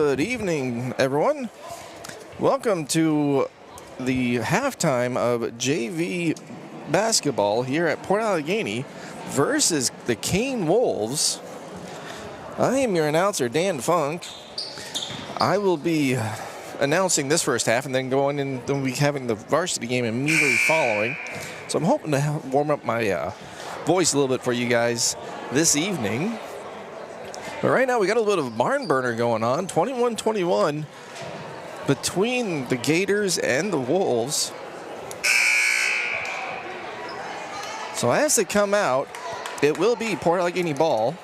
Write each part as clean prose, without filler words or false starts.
Good evening, everyone. Welcome to the halftime of JV basketball here at Port Allegany versus the Kane Wolves. I am your announcer, Dan Funk. I will be announcing this first half and then going in, then we'll be having the varsity game immediately following. So I'm hoping to warm up my voice a little bit for you guys this evening. But right now we got a little bit of barn burner going on, 21-21 between the Gators and the Wolves. So as they come out, it will be Port Allegany ball.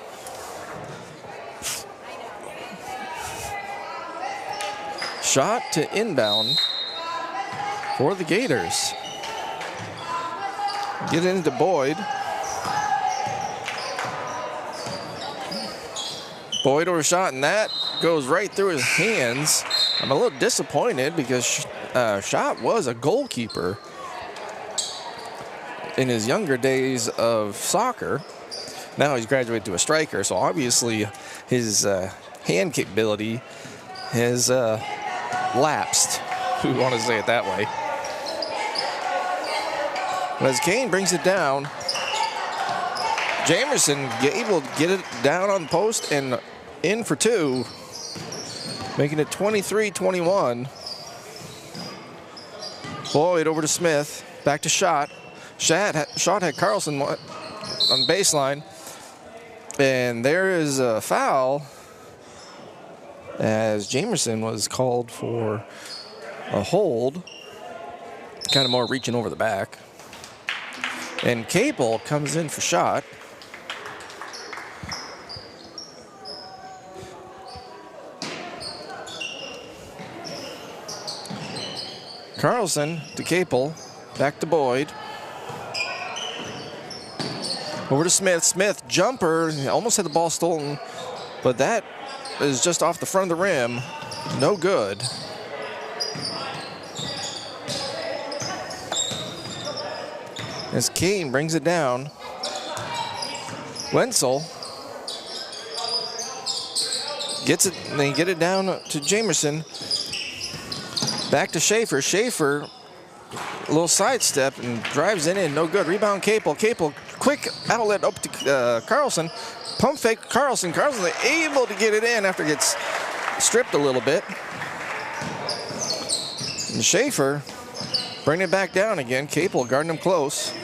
Shot to inbound for the Gators. Get it into Boyd. Boyd over shot, and that goes right through his hands. I'm a little disappointed because Schott was a goalkeeper in his younger days of soccer. Now he's graduated to a striker, so obviously his hand capability has lapsed, we want to say it that way. But as Kane brings it down, Jamerson able to get it down on the post and in for two, making it 23-21. Boyd over to Smith, back to Schott. Schott had Carlson on baseline, and there is a foul as Jamerson was called for a hold, kind of more reaching over the back. And Cable comes in for Schott. Carlson to Capel, back to Boyd. Over to Smith. Smith, jumper, almost had the ball stolen, but that is just off the front of the rim. No good. As Kane brings it down. Wenzel gets it, and they get it down to Jamerson. Back to Schaefer. Schaefer, a little sidestep and drives it in. No good. Rebound Capel. Capel, quick outlet up to Carlson. Pump fake Carlson. Carlson able to get it in after it gets stripped a little bit. And Schaefer bringing it back down again. Capel guarding him close.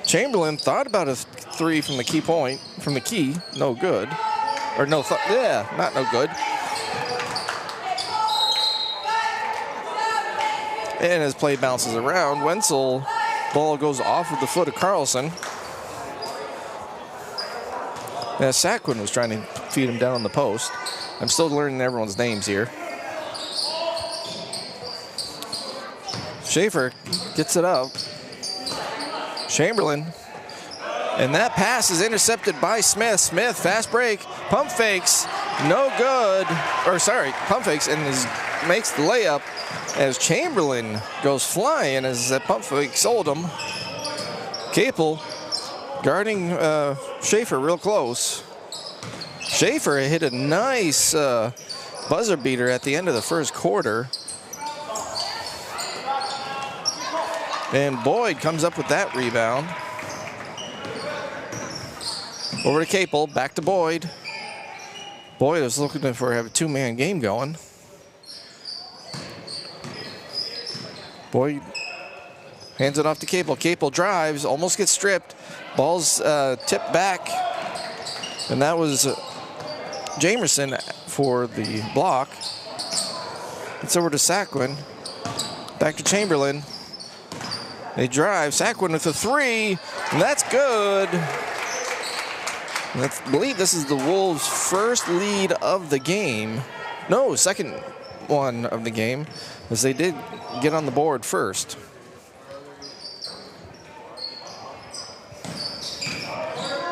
Chamberlain thought about a three from the key point, from the key. No good. Or no, not no good. And as play bounces around, Wenzel, ball goes off of the foot of Carlson. As Saquin was trying to feed him down on the post. I'm still learning everyone's names here. Schaefer gets it up. Chamberlain. And that pass is intercepted by Smith. Smith, fast break, pump fakes, no good. Or sorry, pump fakes and makes the layup. As Chamberlain goes flying as that pump fake sold him. Capel guarding Schaefer real close. Schaefer hit a nice buzzer beater at the end of the first quarter. And Boyd comes up with that rebound. Over to Capel, back to Boyd. Boyd is looking for a two-man game going. Boyd hands it off to Capel. Capel drives, almost gets stripped. Ball's tipped back. And that was Jamerson for the block. It's over to Saquin. Back to Chamberlain. They drive. Saquin with a three. And that's good. I believe this is the Wolves' first lead of the game. No, second one of the game, as they did get on the board first.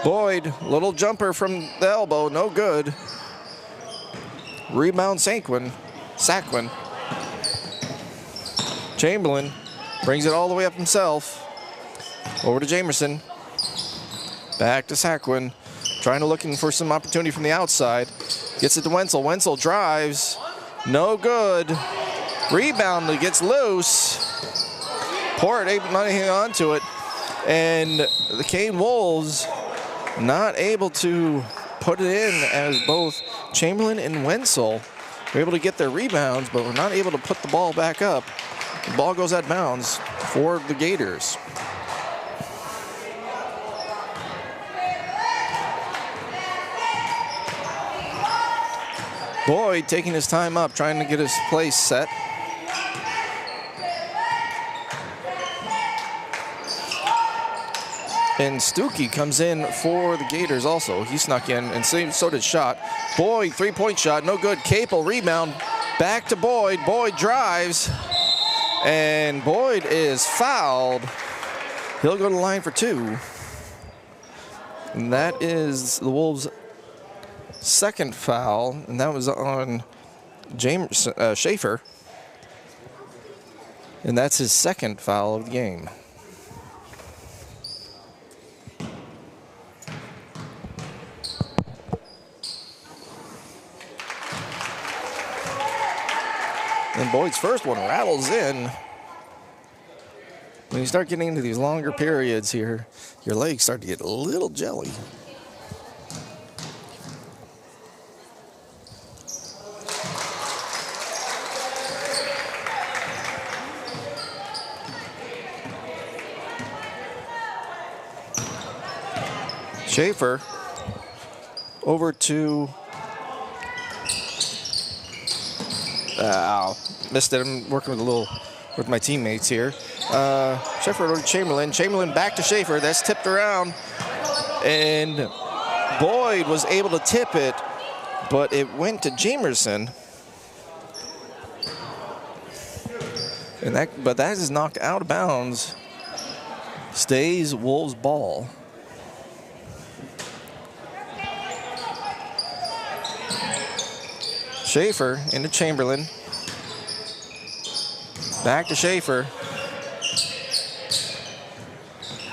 Boyd, little jumper from the elbow, no good. Rebound Saquin. Chamberlain brings it all the way up himself. Over to Jamerson. Back to Saquin. Trying to looking for some opportunity from the outside. Gets it to Wenzel. Wenzel drives. No good. Rebound gets loose. Port not hanging on to it. And the Kane Wolves not able to put it in, as both Chamberlain and Wenzel were able to get their rebounds, but were not able to put the ball back up. The ball goes out of bounds for the Gators. Boyd taking his time up, trying to get his place set. And Stuckey comes in for the Gators also. He snuck in, and so did Schott. Boyd, three-point shot, no good. Capel, rebound, back to Boyd. Boyd drives, and Boyd is fouled. He'll go to the line for 2. And that is the Wolves' second foul, and that was on James Schaefer. And that's his second foul of the game. And Boyd's first one rattles in. When you start getting into these longer periods here, your legs start to get a little jelly. Schaefer over to missed it. I'm working with my teammates here. Schaefer over to Chamberlain. Chamberlain back to Schaefer. That's tipped around, and Boyd was able to tip it, but it went to Jamerson. And that is knocked out of bounds. Stays Wolves ball. Schaefer into Chamberlain. Back to Schaefer.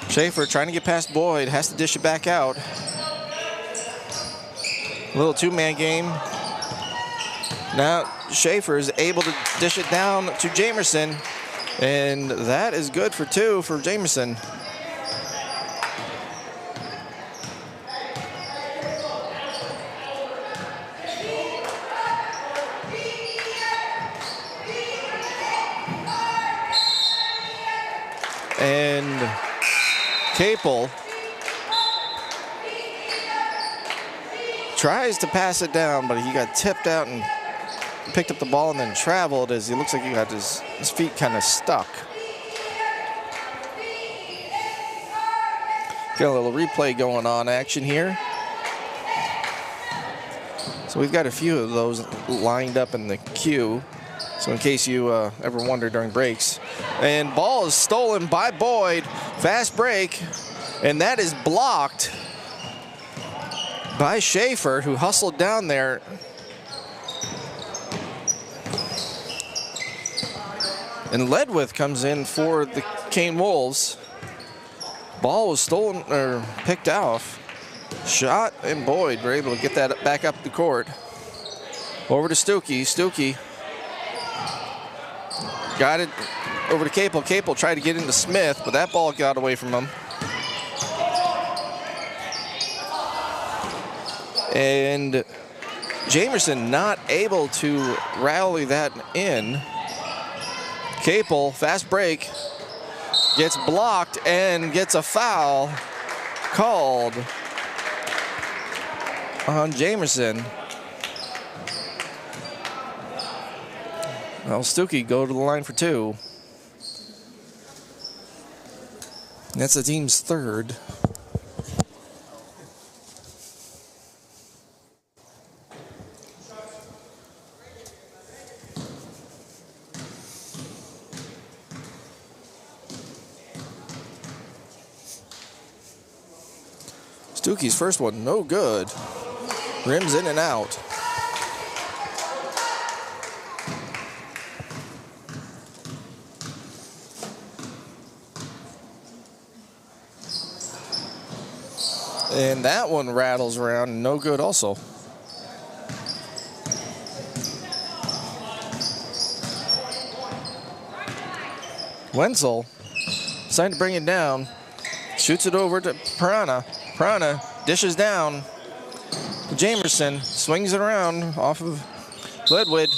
Schaefer trying to get past Boyd, has to dish it back out. A little two-man game. Now Schaefer is able to dish it down to Jamerson, and that is good for 2 for Jamerson. And Capel tries to pass it down, but he got tipped out and picked up the ball and then traveled, as he looks like he got his feet kind of stuck. Got a little replay going on action here. So we've got a few of those lined up in the queue. So in case you ever wonder during breaks. And ball is stolen by Boyd. Fast break. And that is blocked by Schaefer, who hustled down there. And Ledwith comes in for the Kane Wolves. Ball was stolen, or picked off. Schott and Boyd were able to get that back up the court. Over to Stuckey. Stuckey got it over to Capel. Capel tried to get into Smith, but that ball got away from him. And Jamerson not able to rally that in. Capel, fast break, gets blocked and gets a foul called on Jamerson. Well, Stuckey go to the line for 2. That's the team's third. Stuckey's first one, no good. Rims in and out. And that one rattles around, no good also. Wenzel decided to bring it down. Shoots it over to Piranha. Piranha dishes down to Jamerson. Swings it around off of Ledwood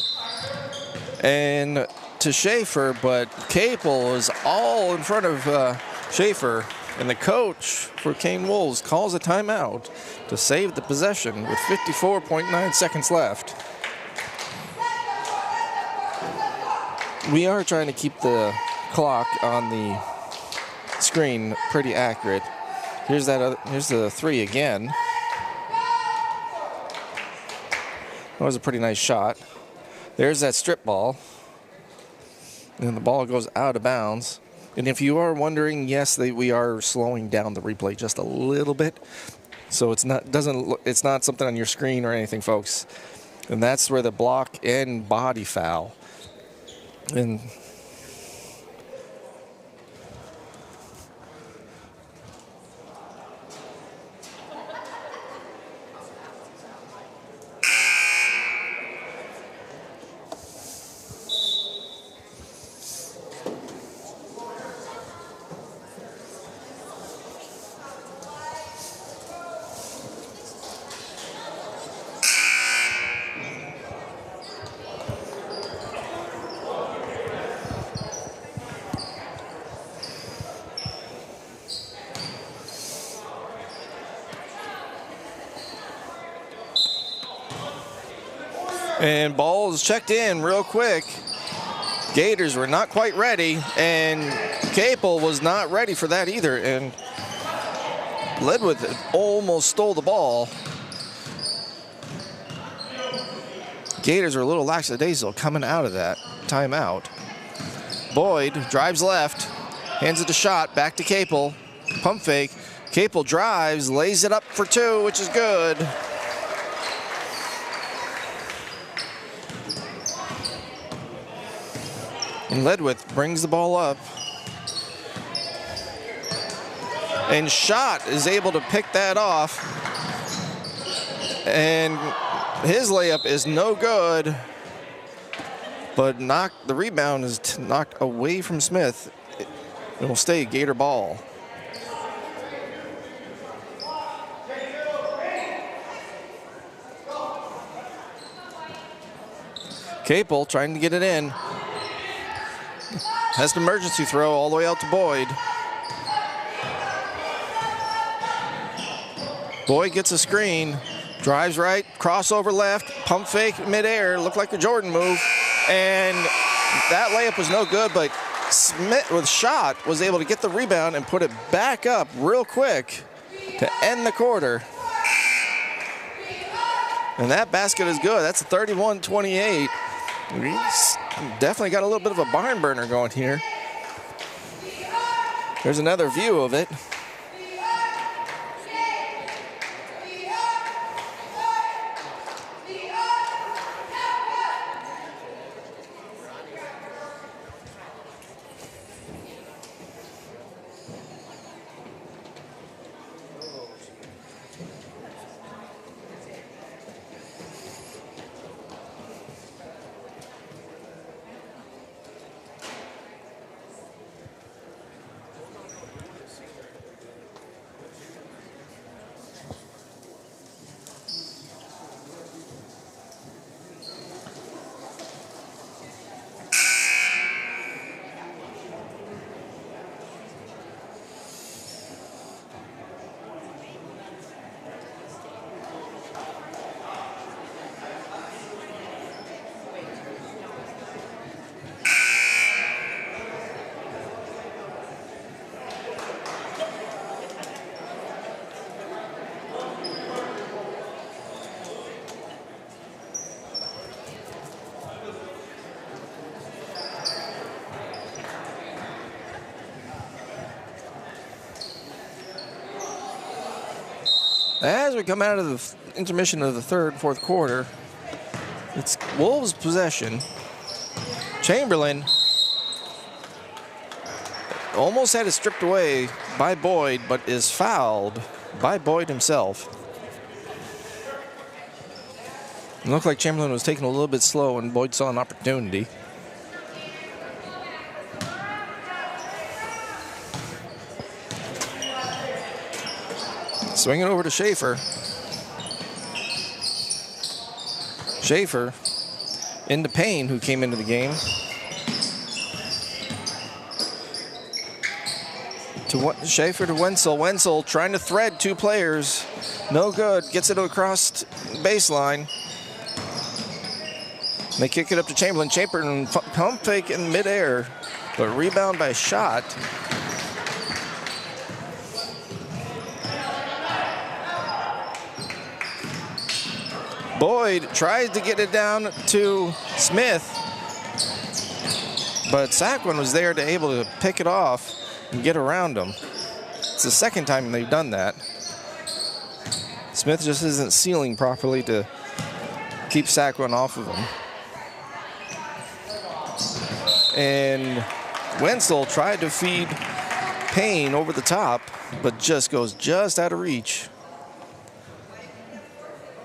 and to Schaefer, but Capel is all in front of Schaefer. And the coach for Kane Wolves calls a timeout to save the possession with 54.9 seconds left. We are trying to keep the clock on the screen pretty accurate. Here's the three again. That was a pretty nice shot. There's that strip ball. And the ball goes out of bounds. And if you are wondering, yes, we are slowing down the replay just a little bit. So it's not something on your screen or anything, folks. And that's where the block and body foul. And And ball is checked in real quick. Gators were not quite ready, and Capel was not ready for that either. And Ledwood almost stole the ball. Gators are a little lackadaisical coming out of that timeout. Boyd drives left, hands it to Shot, back to Capel. Pump fake. Capel drives, lays it up for two, which is good. And Ledwith brings the ball up. And Shot is able to pick that off. And his layup is no good. But the rebound is knocked away from Smith. It will stay Gator ball. Capel trying to get it in. Has an emergency throw all the way out to Boyd. Boyd gets a screen, drives right, crossover left, pump fake midair, looked like a Jordan move. And that layup was no good, but Smith with Shot was able to get the rebound and put it back up real quick to end the quarter. And that basket is good. That's a 31-28. He's definitely got a little bit of a barn burner going here. There's another view of it. As we come out of the intermission of the third, fourth quarter, it's Wolves' possession. Chamberlain almost had it stripped away by Boyd, but is fouled by Boyd himself. It looked like Chamberlain was taking a little bit slow and Boyd saw an opportunity. Swing it over to Schaefer. Schaefer into Payne, who came into the game. To Schaefer to Wenzel. Wenzel trying to thread 2 players. No good. Gets it across baseline. They kick it up to Chamberlain. Chamberlain pump fake in midair, but rebound by Shot. Boyd tries to get it down to Smith, but Saquon was there to able to pick it off and get around him. It's the second time they've done that. Smith just isn't sealing properly to keep Saquon off of him. And Wenzel tried to feed Payne over the top, but just goes just out of reach.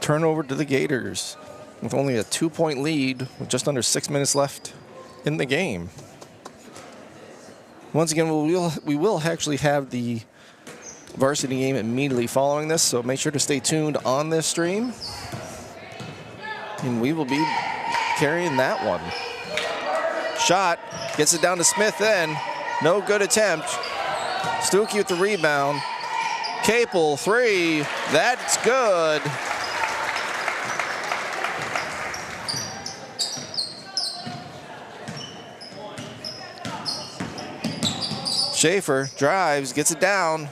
Turnover to the Gators with only a 2-point lead with just under 6 minutes left in the game. Once again, we will actually have the varsity game immediately following this, so make sure to stay tuned on this stream. And we will be carrying that one. Shot, gets it down to Smith then. No good attempt. Stuckey with the rebound. Capel, 3, that's good. Schaefer drives, gets it down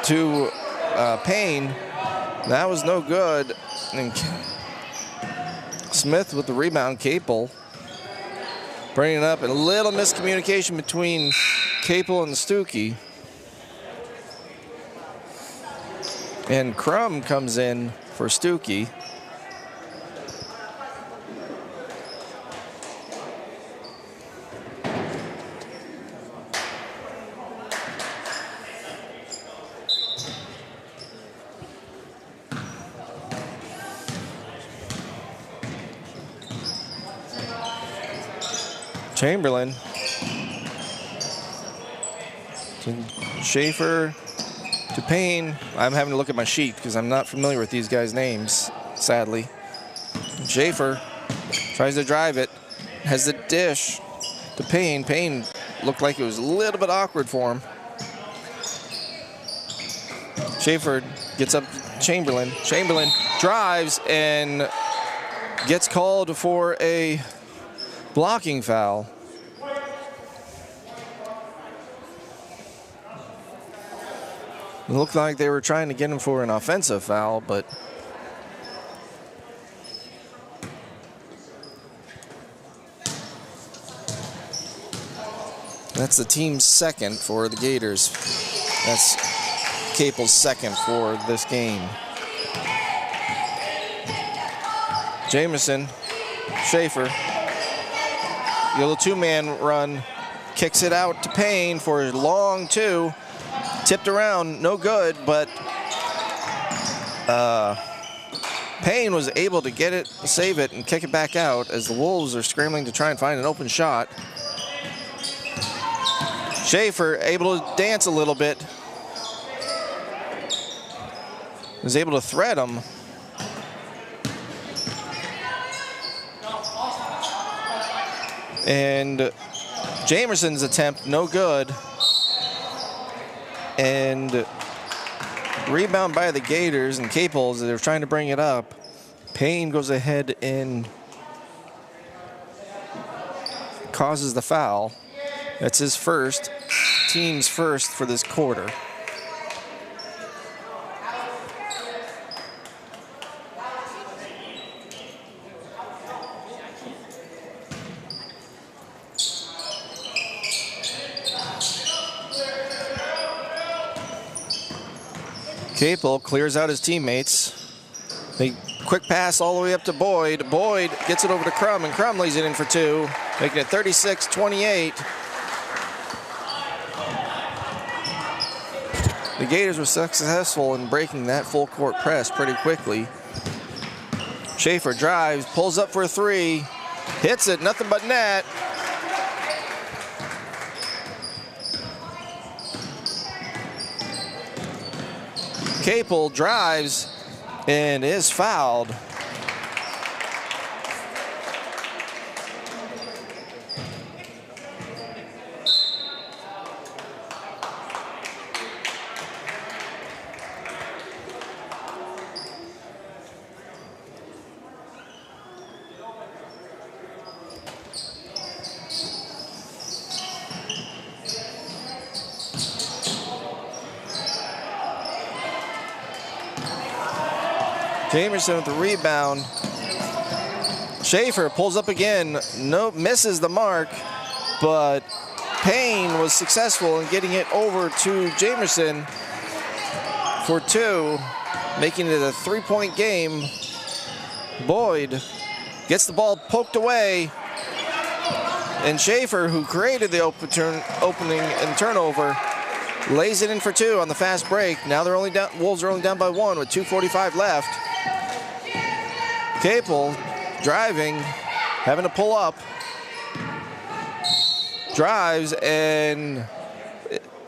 to Payne. That was no good. And Smith with the rebound. Capel bringing it up. And a little miscommunication between Capel and Stuckey. And Crum comes in for Stuckey. Chamberlain to Schaefer to Payne. I'm having to look at my sheet because I'm not familiar with these guys' names, sadly. Schaefer tries to drive it, has the dish to Payne. Payne looked like it was a little bit awkward for him. Schaefer gets up to Chamberlain. Chamberlain drives and gets called for a blocking foul. It looked like they were trying to get him for an offensive foul, but that's the team's second for the Gators. That's Capel's second for this game. Jamison, Schaefer, the little 2-man run, kicks it out to Payne for a long 2. Tipped around, no good, but Payne was able to get it, save it, and kick it back out as the Wolves are scrambling to try and find an open shot. Schaefer able to dance a little bit. Was able to thread him. And Jamison's attempt, no good. And rebound by the Gators, and Capel, they're trying to bring it up. Payne goes ahead and causes the foul. That's his first, team's first for this quarter. Capel clears out his teammates. They quick pass all the way up to Boyd. Boyd gets it over to Crum, and Crum lays it in for 2, making it 36-28. The Gators were successful in breaking that full court press pretty quickly. Schaefer drives, pulls up for a 3, hits it, nothing but net. Capel drives and is fouled. Jamerson with the rebound. Schaefer pulls up again. Nope, misses the mark, but Payne was successful in getting it over to Jamerson for 2, making it a 3-point game. Boyd gets the ball poked away, and Schaefer, who created the opening and turnover, lays it in for 2 on the fast break. Now they're only down. Wolves are only down by 1 with 2:45 left. Capel driving, having to pull up, drives, and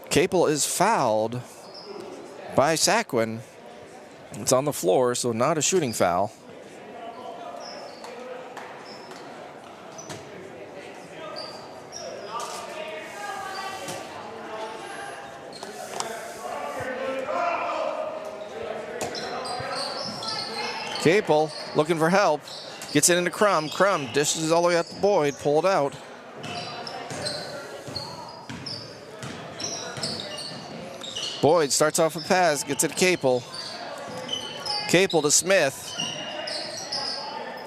Capel is fouled by Saquon. It's on the floor, so not a shooting foul. Capel looking for help, gets it into Crum. Crum dishes all the way out to Boyd, pulled out. Boyd starts off a pass, gets it to Capel. Capel to Smith.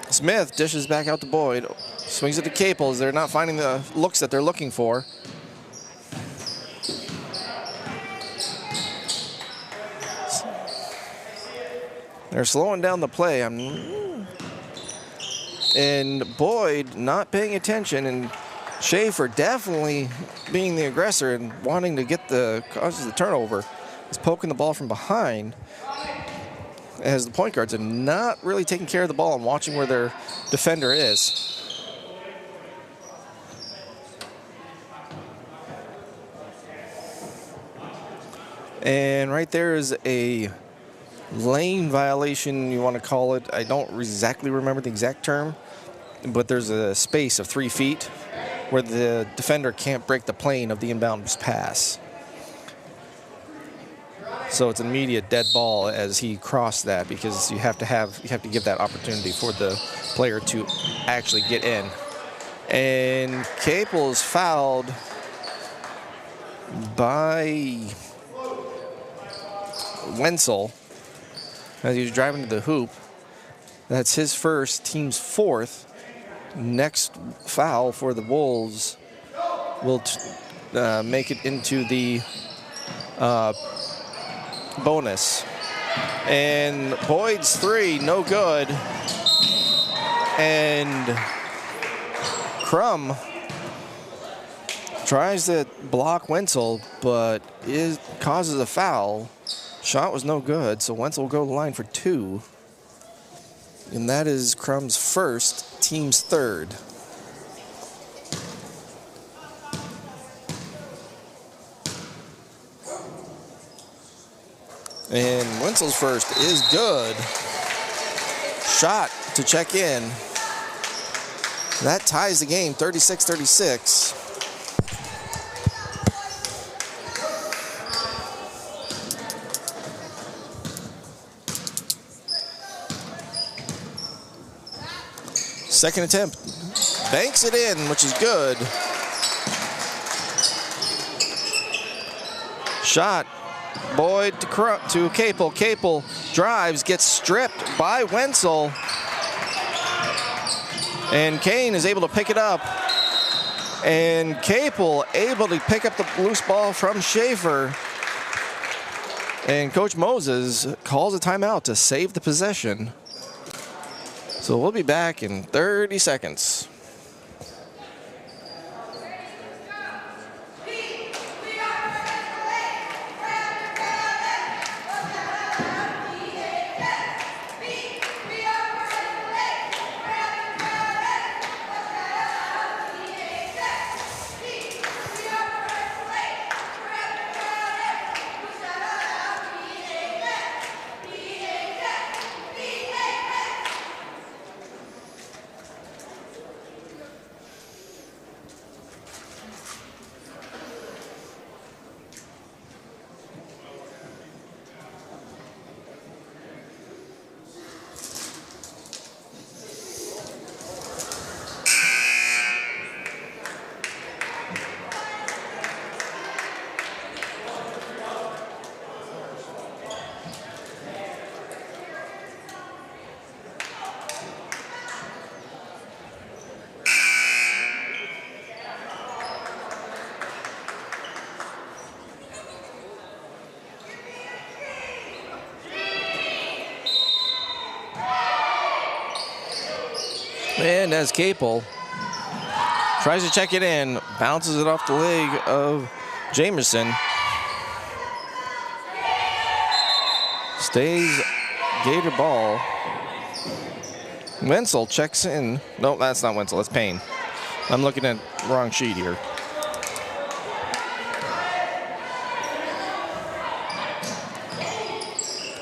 Smith dishes back out to Boyd, swings it to Capel as they're not finding the looks that they're looking for. They're slowing down the play. And Boyd not paying attention, and Schaefer definitely being the aggressor and wanting to get causes the turnover. Is poking the ball from behind as the point guards are not really taking care of the ball and watching where their defender is. And right there is a lane violation, you want to call it. I don't exactly remember the exact term, but there's a space of 3 feet where the defender can't break the plane of the inbound pass. So it's an immediate dead ball as he crossed that, because you have to give that opportunity for the player to actually get in. And Capel is fouled by Wenzel as he was driving to the hoop. That's his first, team's 4th. Next foul for the Wolves will make it into the bonus. And Boyd's 3, no good. And Crum tries to block Wenzel, but causes a foul. Shot was no good, so Wenzel will go to the line for 2. And that is Crum's first, team's 3rd. And Wenzel's first is good. Shot to check in. That ties the game, 36-36. Second attempt, banks it in, which is good. Shot, Boyd to Capel. Capel drives, gets stripped by Wenzel. And Kane is able to pick it up. And Capel able to pick up the loose ball from Schaefer. And Coach Moses calls a timeout to save the possession. So we'll be back in 30 seconds. And as Capel tries to check it in, bounces it off the leg of Jamerson. Stays Gator ball. Wenzel checks in. No, that's not Wenzel, that's Payne. I'm looking at the wrong sheet here.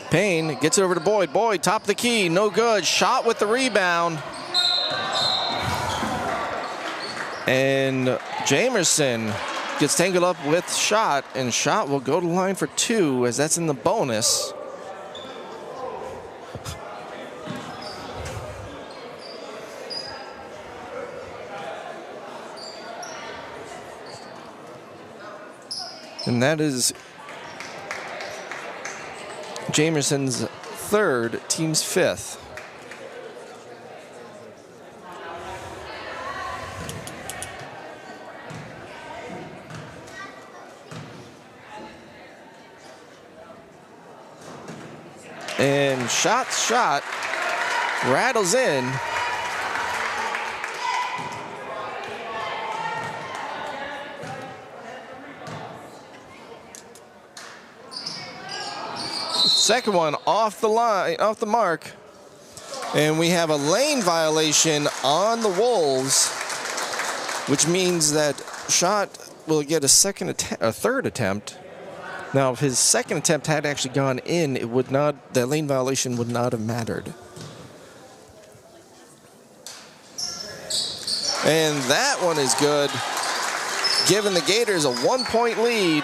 Payne gets it over to Boyd. Boyd, top of the key, no good. Shot with the rebound. And Jamerson gets tangled up with Schott, and Schott will go to the line for 2 as that's in the bonus. And that is Jamerson's 3rd, team's 5th. And shot rattles in. Second one off the line, off the mark. And we have a lane violation on the Wolves, which means that Schott will get a third attempt. Now, if his second attempt had actually gone in, it would not, the lane violation would not have mattered. And that one is good, giving the Gators a 1-point lead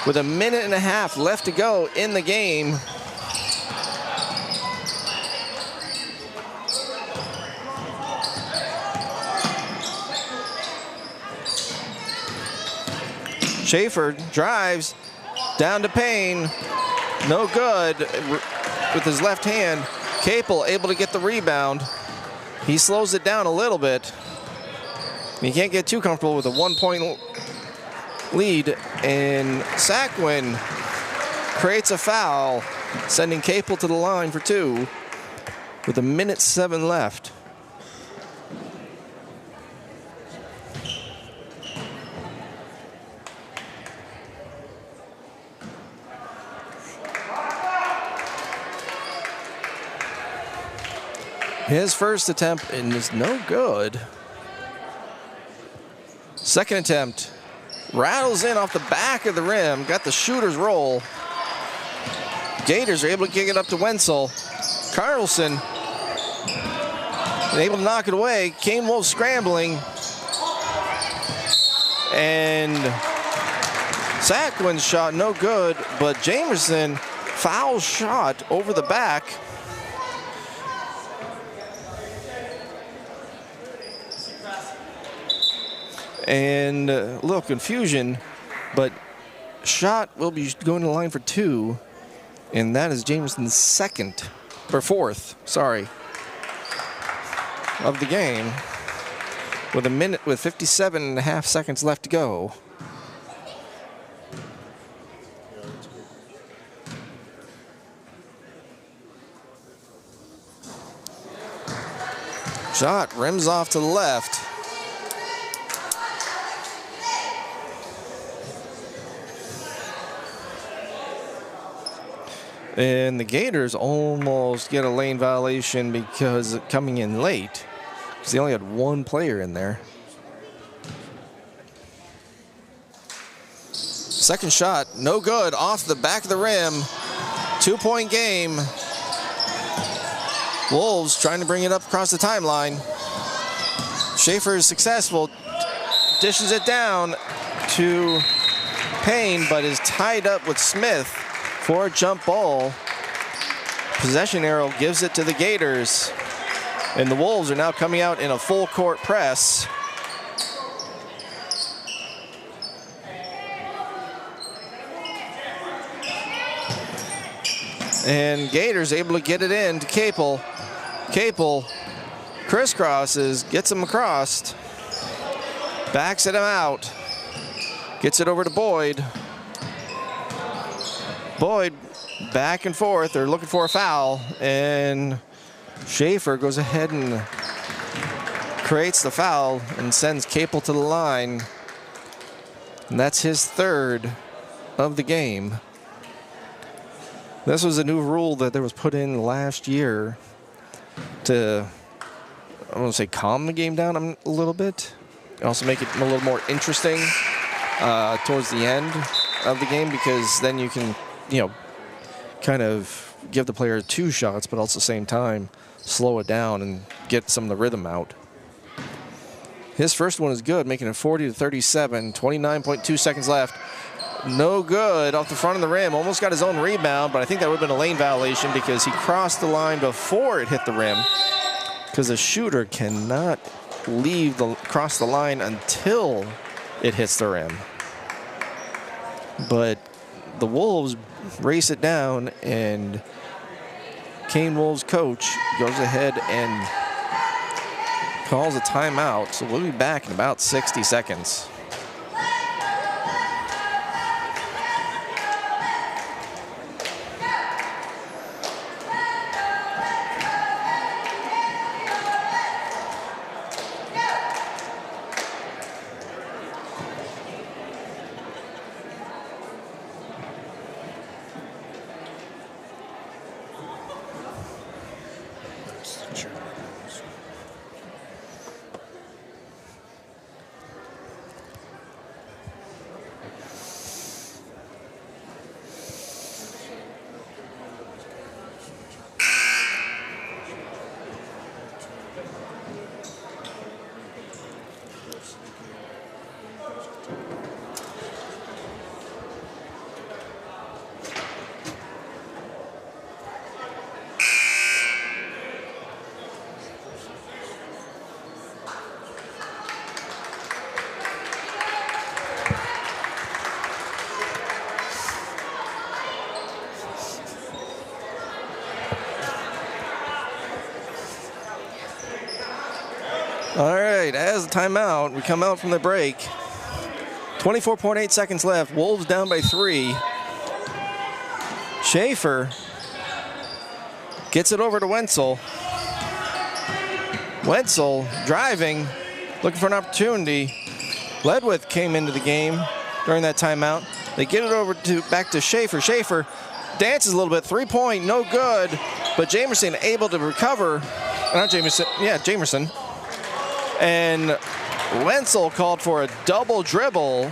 with 1.5 minutes left to go in the game. Schaefer drives down to Payne. No good with his left hand. Capel able to get the rebound. He slows it down a little bit. He can't get too comfortable with a 1-point lead. And Sackwin creates a foul, sending Capel to the line for 2 with 1.7 minutes left. His first attempt is no good. Second attempt rattles in off the back of the rim. Got the shooter's roll. Gators are able to kick it up to Wenzel. Carlson able to knock it away. Kane Wolf scrambling. And Sackwin's shot no good, but Jamerson foul shot over the back. And a little confusion, but Schott will be going to the line for 2, and that is Jameson's 4th, of the game, with 1 minute with 57.5 seconds left to go. Schott rims off to the left. And the Gators almost get a lane violation because coming in late, because they only had 1 player in there. Second shot, no good, off the back of the rim. 2-point game. Wolves trying to bring it up across the timeline. Schaefer is successful, dishes it down to Payne, but is tied up with Smith for a jump ball. Possession arrow gives it to the Gators. And the Wolves are now coming out in a full court press. And Gators able to get it in to Capel. Capel crisscrosses, gets him across, backs it out, gets it over to Boyd. Boyd back and forth, they're looking for a foul, and Schaefer goes ahead and creates the foul and sends Capel to the line. And that's his third of the game. This was a new rule that was put in last year to, I want to say, calm the game down a little bit. Also make it a little more interesting towards the end of the game, because then you can, kind of give the player 2 shots, but also at the same time slow it down and get some of the rhythm out. His first one is good, making it 40-37, 29.2 seconds left. No good off the front of the rim. Almost got his own rebound, but I think that would have been a lane violation because he crossed the line before it hit the rim, because the shooter cannot cross the line until it hits the rim. But the Wolves race it down, and Kane Wolves coach goes ahead and calls a timeout. So we'll be back in about 60 seconds. All right, as a timeout, we come out from the break. 24.8 seconds left. Wolves down by 3. Schaefer gets it over to Wenzel. Wenzel driving, looking for an opportunity. Ledwith came into the game during that timeout. They get it over back to Schaefer. Schaefer dances a little bit. 3-point, no good. But Jamerson able to recover. Not Jamerson, yeah, Jamerson. And Wenzel called for a double dribble.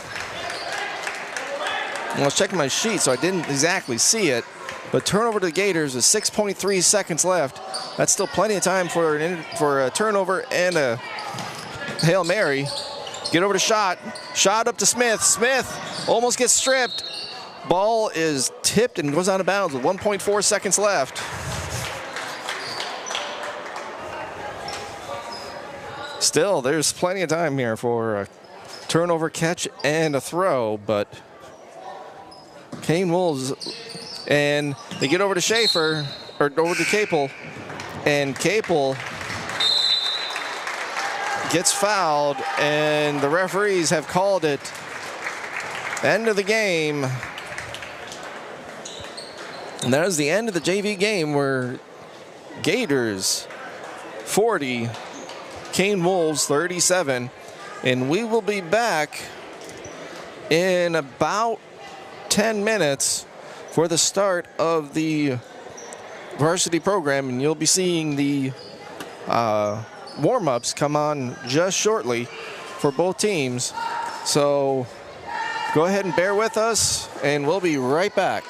I was checking my sheet, so I didn't exactly see it. But turnover to the Gators with 6.3 seconds left. That's still plenty of time for a turnover and a Hail Mary. Get over to Shot. Shot up to Smith. Smith almost gets stripped. Ball is tipped and goes out of bounds with 1.4 seconds left. Still, there's plenty of time here for a turnover, catch, and a throw, but Kane Wolves, and they get over to Schaefer, or over to Capel, and Capel gets fouled, and the referees have called it end of the game. And that is the end of the JV game, where Gators 40, Kane Wolves 37, and we will be back in about 10 minutes for the start of the varsity program, and you'll be seeing the warm-ups come on just shortly for both teams. So go ahead and bear with us, and we'll be right back.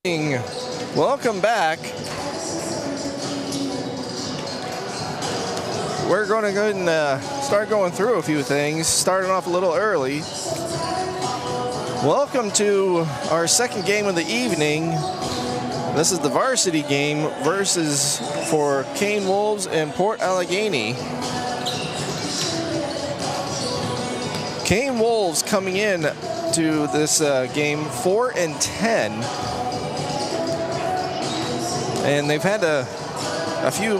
Welcome back. We're going to go ahead and start going through a few things, starting off a little early. Welcome to our second game of the evening. This is the varsity game versus for Kane Wolves and Port Allegany. Kane Wolves coming in to this game 4-10. And they've had a few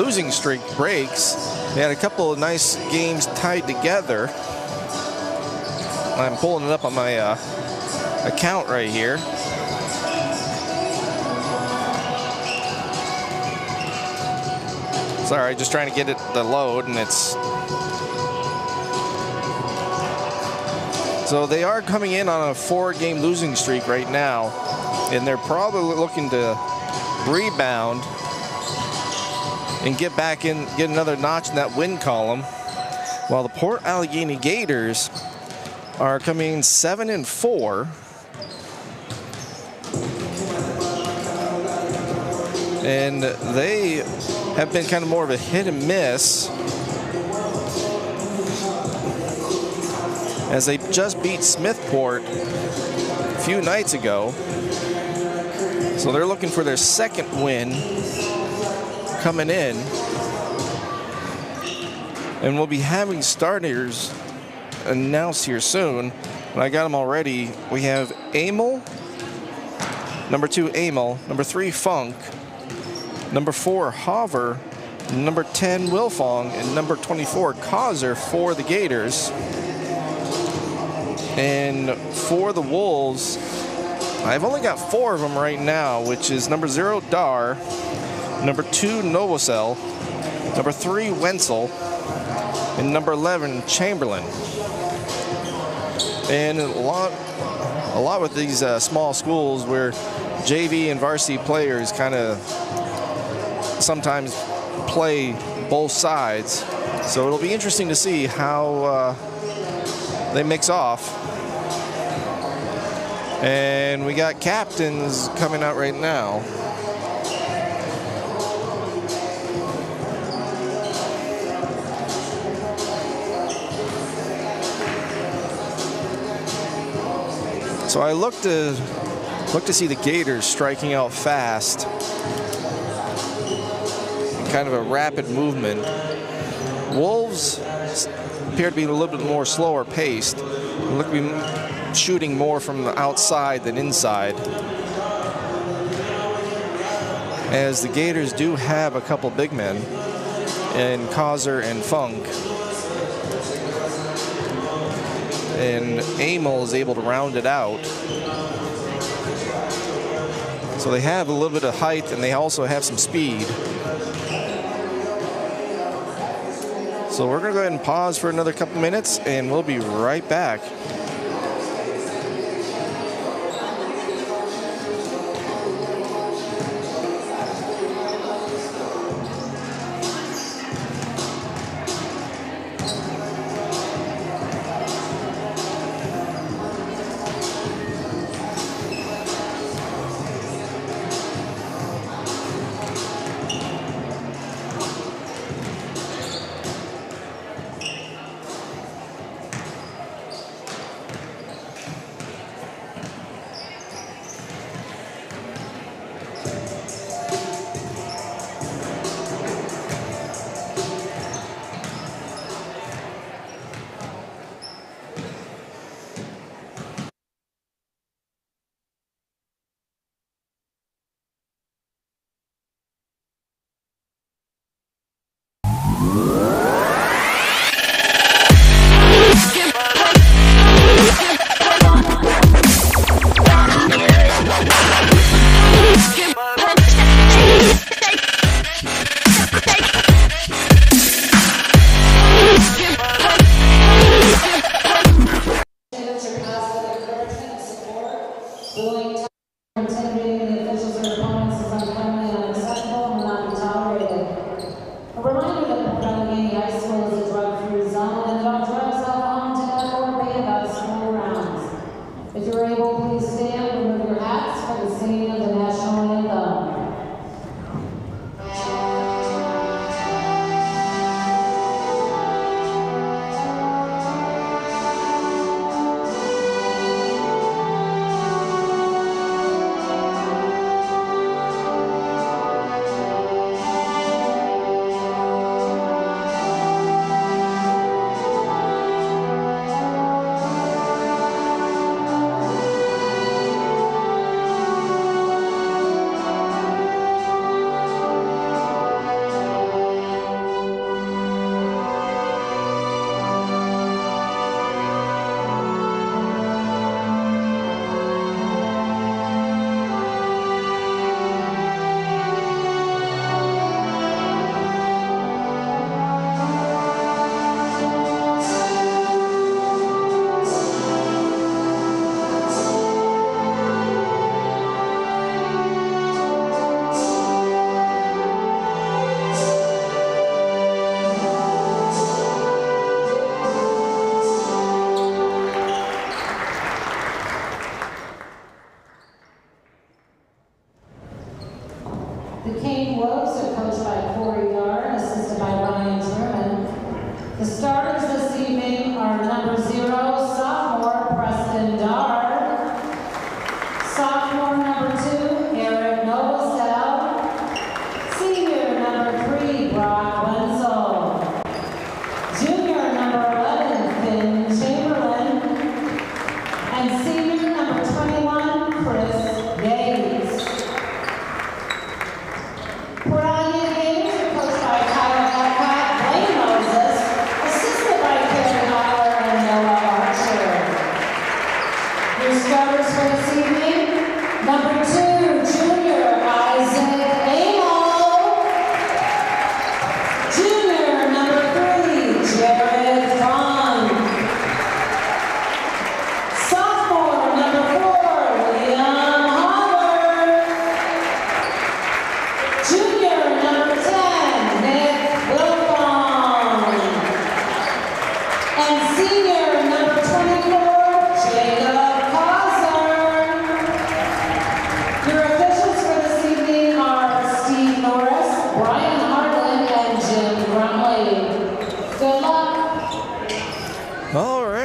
losing streak breaks. They had a couple of nice games tied together. I'm pulling it up on my account right here. Sorry, just trying to get it to load, and it's... So they are coming in on a 4-game losing streak right now, and they're probably looking to rebound and get back in, get another notch in that win column, while the Port Allegany Gators are coming in 7-4. And they have been kind of more of a hit and miss, as they just beat Smithport a few nights ago. So they're looking for their second win coming in. And we'll be having starters announced here soon. And I got them already. We have Amel, number 2 Amel, number 3 Funk, number 4 Hover, number 10 Wilfong, and number 24 Causer for the Gators. And for the Wolves, I've only got 4 of them right now, which is number 0 Dar, number 2 Novosel, number 3 Wenzel, and number 11 Chamberlain. And a lot with these small schools where JV and varsity players kind of sometimes play both sides. So it'll be interesting to see how they mix off. And we got captains coming out right now. So I look to see the Gators striking out fast. Kind of a rapid movement. Wolves appear to be a little bit more slower paced. Look to be shooting more from the outside than inside, as the Gators do have a couple big men in Causer and Funk, and Amel is able to round it out. So they have a little bit of height, and they also have some speed. So we're going to go ahead and pause for another couple minutes, and we'll be right back. A reminder that the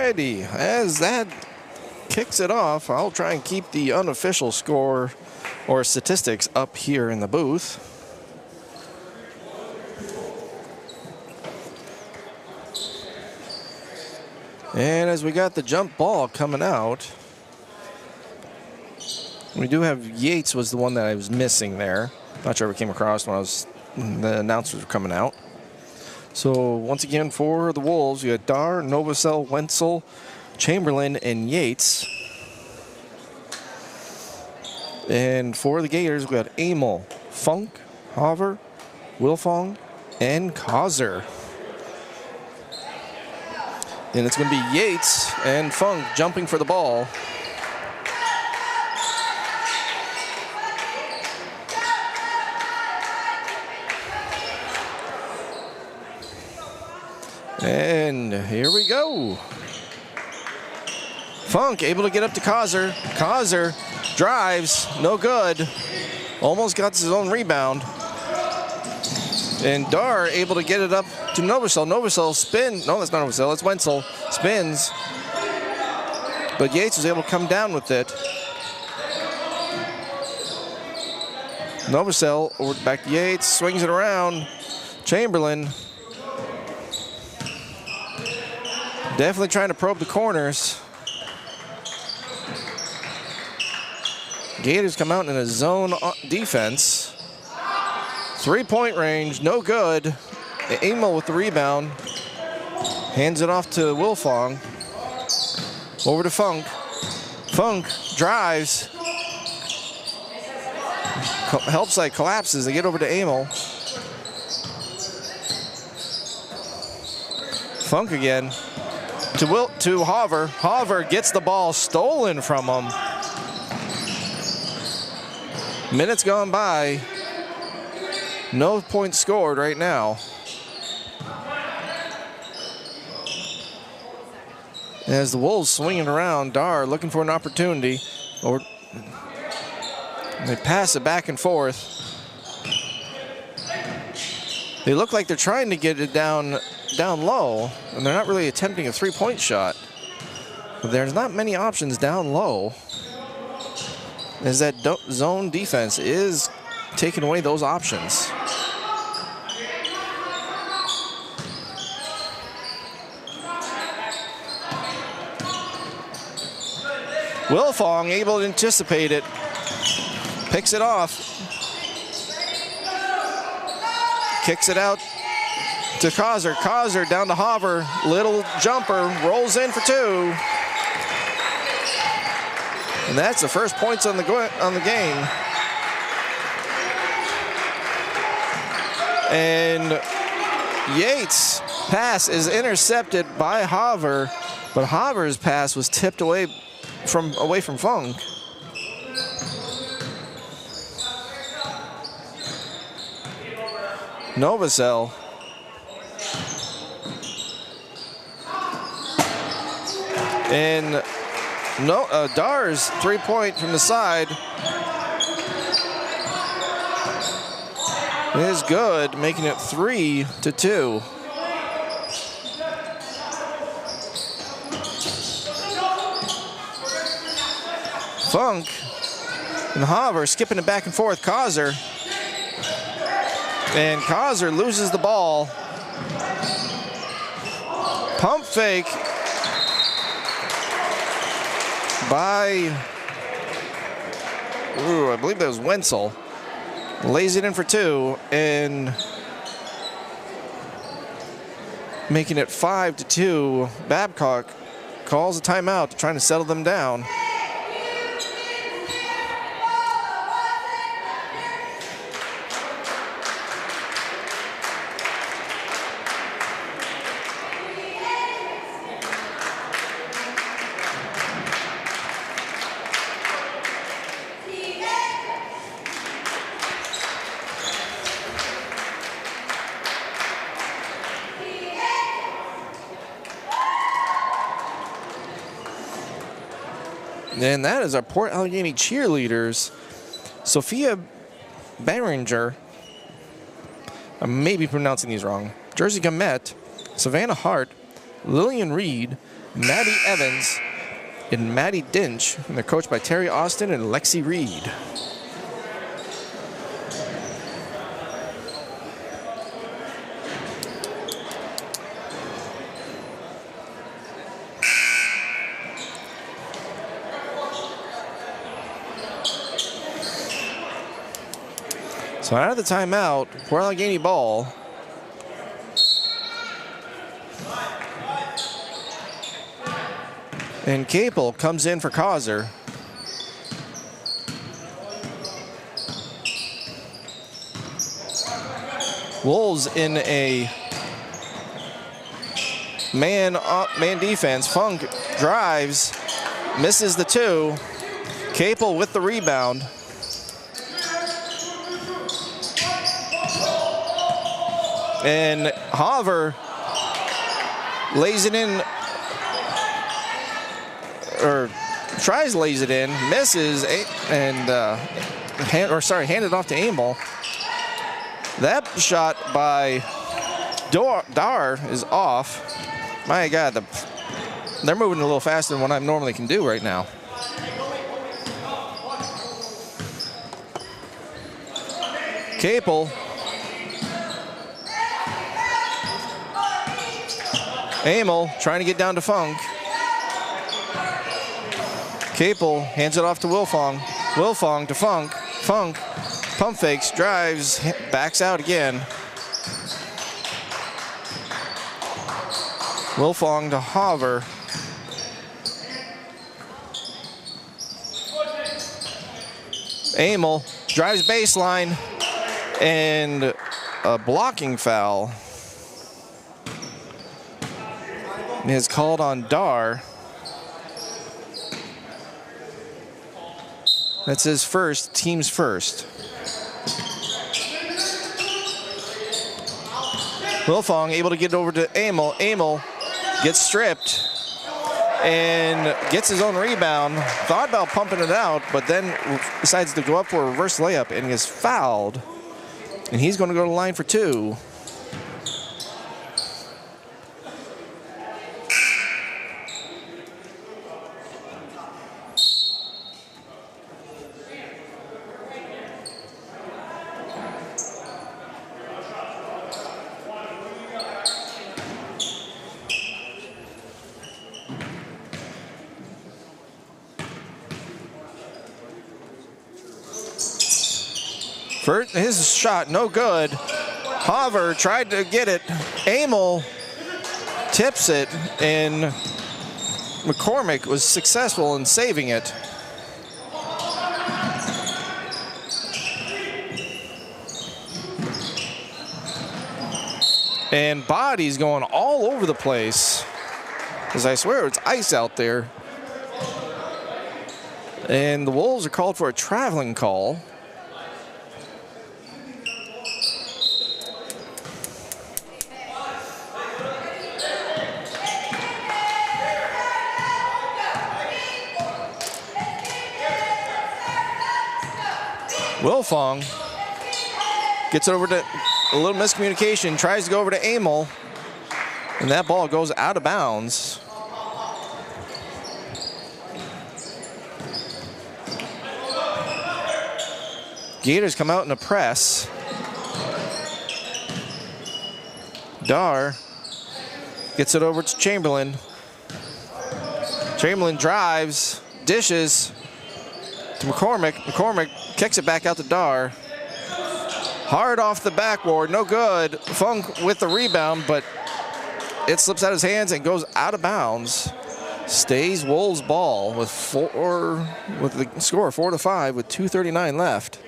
Alrighty, as that kicks it off, I'll try and keep the unofficial score or statistics up here in the booth. And as we got the jump ball coming out, we do have Yates was the one that I was missing there. Not sure if it came across when the announcers were coming out. So once again for the Wolves, we got Dar, Novosel, Wenzel, Chamberlain, and Yates. And for the Gators, we got Amel, Funk, Hover, Wilfong, and Causer. And it's going to be Yates and Funk jumping for the ball. And here we go. Funk able to get up to Causer. Causer drives, no good. Almost got his own rebound. And Dar able to get it up to Novosel. Novosel spin. No, that's not Novosel. That's Wenzel. Spins. But Yates was able to come down with it. Novosel over back to Yates. Swings it around. Chamberlain. Definitely trying to probe the corners. Gators come out in a zone defense. 3-point range, no good. Emil with the rebound. Hands it off to Wilfong. Over to Funk. Funk drives. Help side collapses. They get over to Emil. Funk again. To Hover. Hover gets the ball stolen from him. Minutes gone by. No points scored right now. As the Wolves swinging around, Dar looking for an opportunity. Or they pass it back and forth. They look like they're trying to get it down low, and they're not really attempting a three-point shot. But there's not many options down low, as that zone defense is taking away those options. Wilfong able to anticipate it. Picks it off. Kicks it out to Causer. Causer down to Hover. Little jumper. Rolls in for two. And that's the first points on the game. And Yates' pass is intercepted by Hover, but Hover's pass was tipped away from Funk. Novosel. And Dar's three-point from the side is good, making it 3-2. Funk and Hover skipping it back and forth. Causer. And Causer loses the ball. Pump fake by, I believe that was Wenzel. Lays it in for two and making it 5-2. Babcock calls a timeout, trying to settle them down. And that is our Port Allegany cheerleaders. Sophia Behringer, I may be pronouncing these wrong, Jersey Gamet, Savannah Hart, Lillian Reed, Maddie Evans and Maddie Dinch. And they're coached by Terry Austin and Lexi Reed. So out of the timeout, Port Allegany ball. And Capel comes in for Causer. Wolves in a man defense. Funk drives, misses the 2. Capel with the rebound. And Hover lays it in, or tries to lays it in, misses, and hand it off to Amel. That shot by Dar is off. My God, they're moving a little faster than what I normally can do right now. Capel. Amel trying to get down to Funk. Capel hands it off to Wilfong. Wilfong to Funk. Funk pump fakes, drives, backs out again. Wilfong to Hover. Amel drives baseline and a blocking foul is called on Dar. That's his first, team's first. Wilfong able to get over to Amel. Amel gets stripped and gets his own rebound. Thought about pumping it out, but then decides to go up for a reverse layup and is fouled. And he's going to go to the line for 2. His shot, no good. Hover tried to get it. Amel tips it, and McCormick was successful in saving it. And bodies going all over the place, because I swear it's ice out there. And the Wolves are called for a traveling call. Wilfong gets it over to a little miscommunication, tries to go over to Amel, and that ball goes out of bounds. Gators come out in a press. Dar gets it over to Chamberlain. Chamberlain drives, dishes to McCormick. McCormick kicks it back out to Dar. Hard off the backboard, no good. Funk with the rebound, but it slips out of his hands and goes out of bounds. Stays Wolves ball with the score 4-5 with 2:39 left.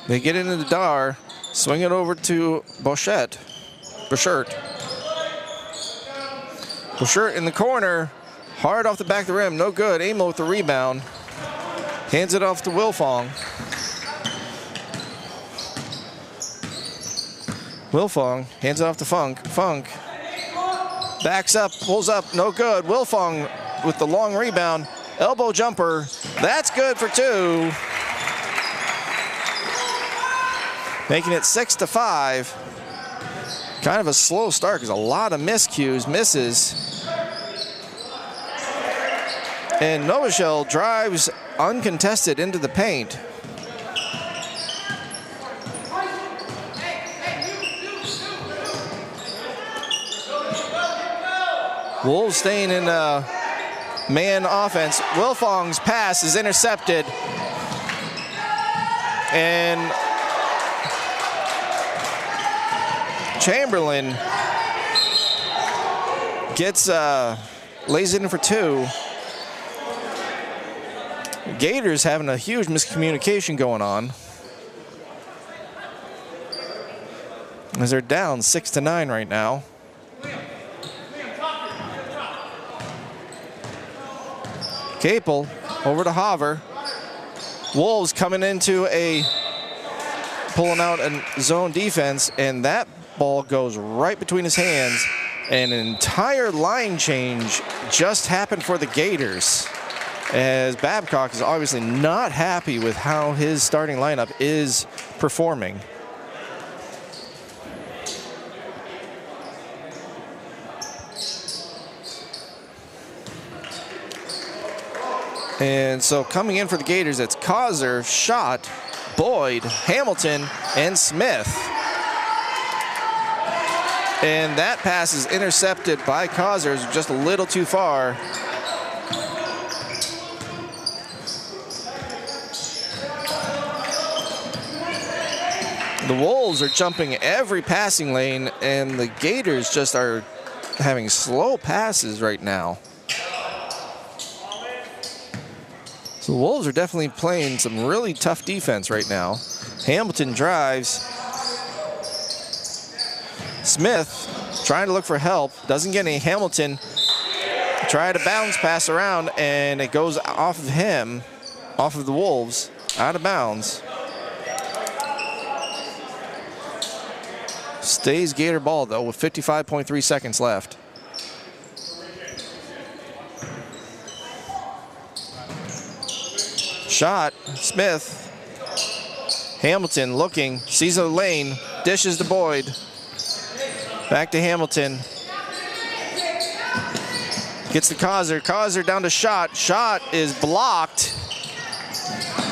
They get into the Dar, swing it over to Bouchert. Bouchert in the corner, hard off the back of the rim, no good. Amel with the rebound, hands it off to Wilfong. Wilfong hands it off to Funk. Funk backs up, pulls up, no good. Wilfong with the long rebound, elbow jumper, that's good for 2. Making it 6-5. Kind of a slow start because a lot of miscues, misses. And Novashel drives uncontested into the paint. Wolves staying in man offense. Wilfong's pass is intercepted. And Chamberlain gets lays it in for two. Gators having a huge miscommunication going on, as they're down 6-9 right now. Capel over to Hover. Wolves coming into pulling out a zone defense, and that ball goes right between his hands. And an entire line change just happened for the Gators, as Babcock is obviously not happy with how his starting lineup is performing. And so coming in for the Gators, it's Causer, Schott, Boyd, Hamilton, and Smith. And that pass is intercepted by Causer, just a little too far. The Wolves are jumping every passing lane, and the Gators just are having slow passes right now. So the Wolves are definitely playing some really tough defense right now. Hamilton drives. Smith trying to look for help, doesn't get any. Hamilton try to bounce pass around, and it goes off of him, off of the Wolves, out of bounds. Stays Gator ball though with 55.3 seconds left. Shot, Smith. Hamilton looking, sees a lane, dishes to Boyd. Back to Hamilton. Gets to Causer. Causer down to Schott. Schott is blocked.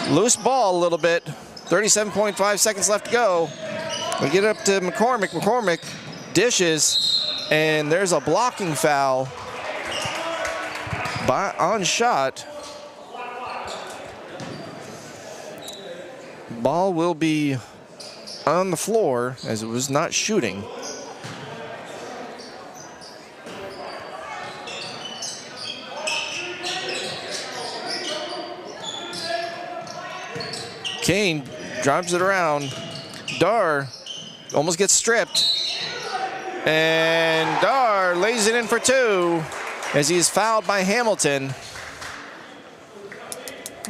Loose ball a little bit. 37.5 seconds left to go. We get up to McCormick. McCormick dishes, and there's a blocking foul on Schott. Ball will be on the floor as it was not shooting. Kane drives it around. Dar almost gets stripped. And Dar lays it in for two as he is fouled by Hamilton.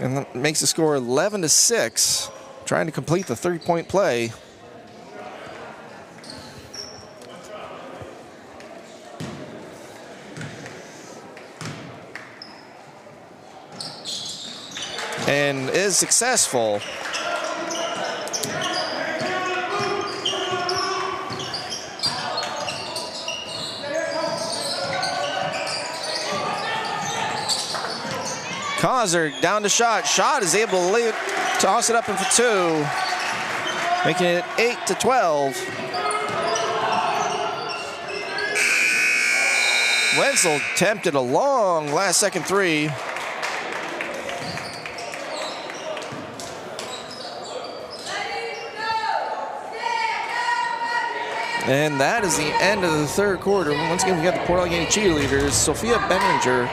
And that makes the score 11-6. Trying to complete the three-point play. And is successful. Causer down to Schott. Schott is able to toss it up in for two, making it 8-12. Wenzel attempted a long last-second three. And that is the end of the third quarter. Once again, we got the Port Allegany cheerleaders: Sophia Benninger,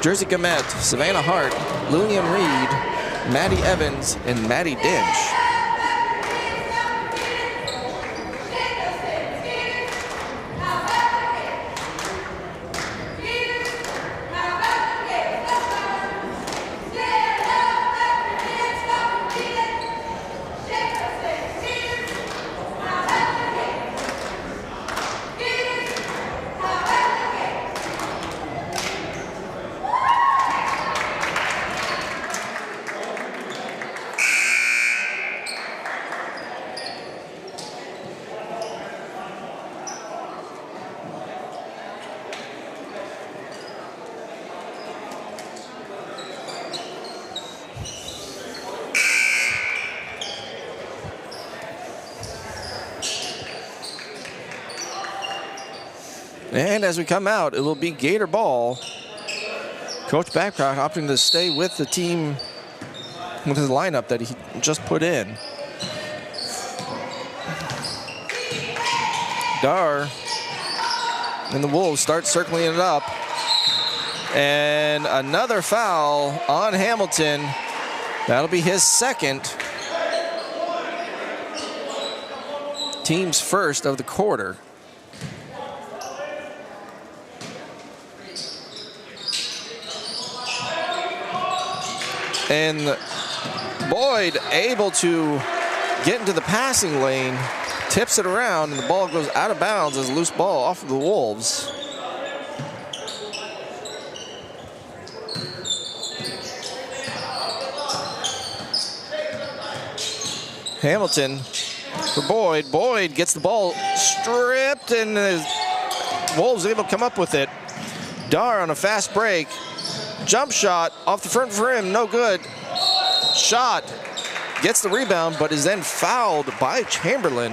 Jersey Gamet, Savannah Hart, Lunian Reed, Maddie Evans, and Maddie Dinch. And as we come out, it will be Gator ball. Coach Babcock opting to stay with the team, with his lineup that he just put in. Dar and the Wolves start circling it up. And another foul on Hamilton. That'll be his second. Team's first of the quarter. And Boyd able to get into the passing lane, tips it around, and the ball goes out of bounds as a loose ball off of the Wolves. Hamilton for Boyd. Boyd gets the ball stripped, and the Wolves able to come up with it. Dar on a fast break. Jump shot off the front rim, no good. Shot, gets the rebound, but is then fouled by Chamberlain.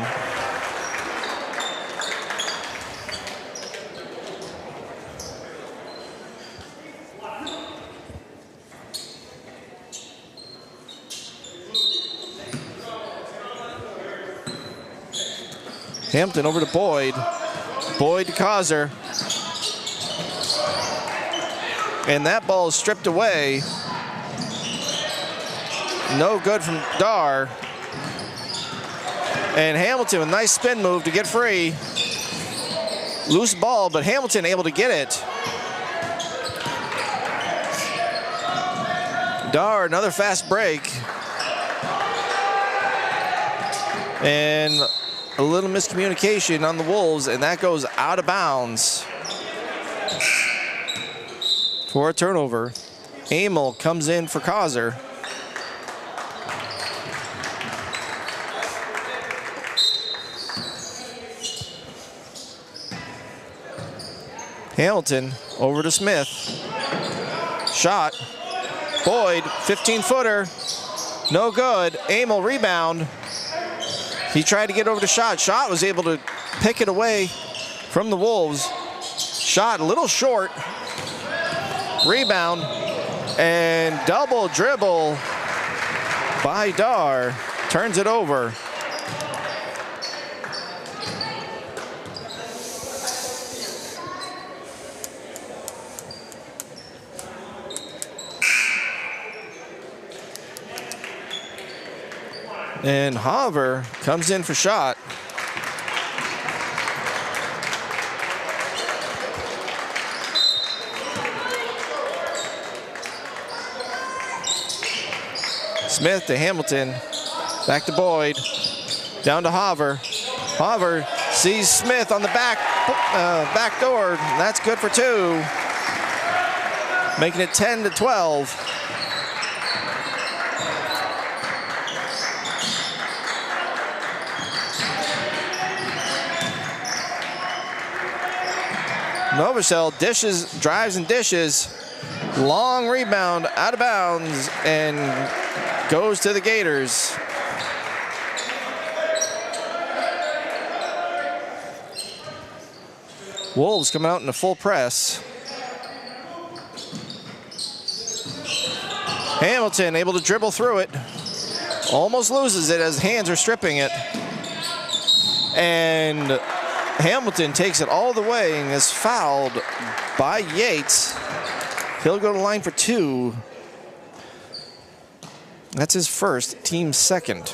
Hampton over to Boyd. Boyd to Causer. And that ball is stripped away. No good from Dar. And Hamilton with a nice spin move to get free. Loose ball, but Hamilton able to get it. Dar, another fast break. And a little miscommunication on the Wolves, and that goes out of bounds for a turnover. Amel comes in for Causer. Hamilton over to Smith. Shot. Boyd, 15-footer. No good. Amel rebound. He tried to get over the shot. Shot was able to pick it away from the Wolves. Shot a little short. Rebound. And double dribble by Dar. Turns it over. And Hoover comes in for shot. Smith to Hamilton. Back to Boyd. Down to Hoover. Hoover sees Smith on the back door. That's good for two. Making it 10-12. Novosel dishes, drives and dishes. Long rebound out of bounds and goes to the Gators. Wolves coming out in a full press. Hamilton able to dribble through it. Almost loses it as hands are stripping it. And Hamilton takes it all the way and is fouled by Yates. He'll go to the line for two. That's his first, team's second.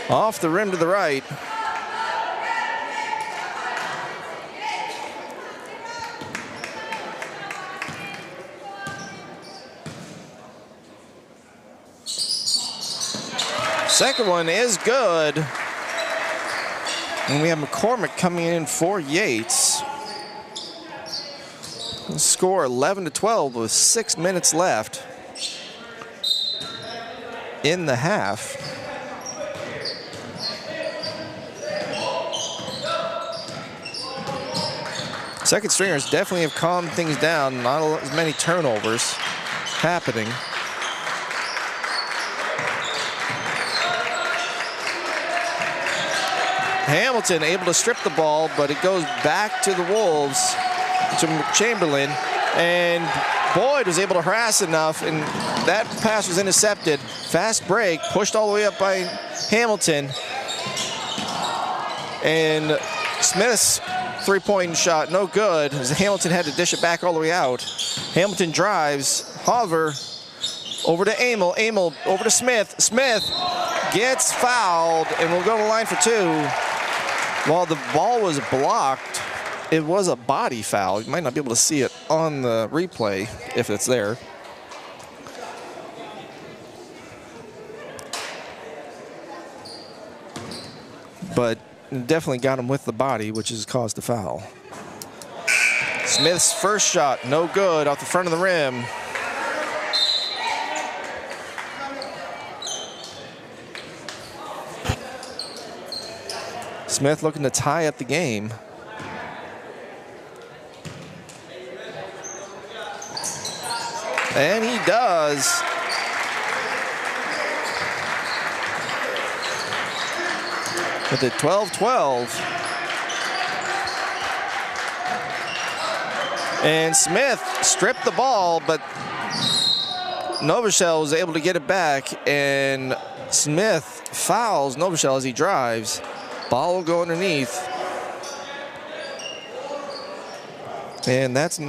Off the rim to the right. Second one is good. And we have McCormick coming in for Yates. Score 11-12 with 6 minutes left in the half. Second stringers definitely have calmed things down. Not as many turnovers happening. Hamilton able to strip the ball, but it goes back to the Wolves, to Chamberlain, and Boyd was able to harass enough, and that pass was intercepted. Fast break, pushed all the way up by Hamilton, and Smith's three-point shot, no good, as Hamilton had to dish it back all the way out. Hamilton drives, Hover over to Amel, Amel over to Smith. Smith gets fouled and will go to the line for two. While the ball was blocked, it was a body foul. You might not be able to see it on the replay if it's there. But definitely got him with the body, which has caused the foul. Smith's first shot, no good, off the front of the rim. Smith looking to tie up the game. And he does. With it 12-12. And Smith stripped the ball, but Novashel was able to get it back, and Smith fouls Novashel as he drives. Ball will go underneath. And that's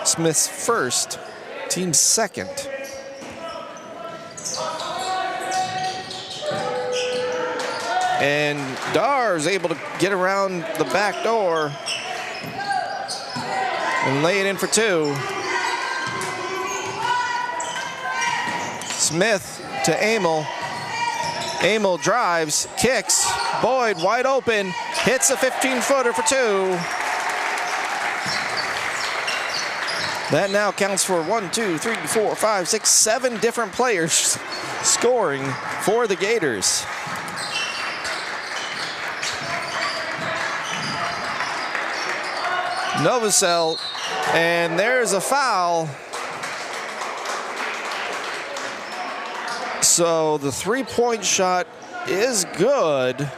Smith's first, team's second. And Dar is able to get around the back door and lay it in for two. Smith to Amel. Amel drives, kicks. Boyd wide open, hits a 15-footer for two. That now counts for 1, 2, 3, 4, 5, 6, 7 different players scoring for the Gators. Novosel, and there's a foul. So the three-point shot is good.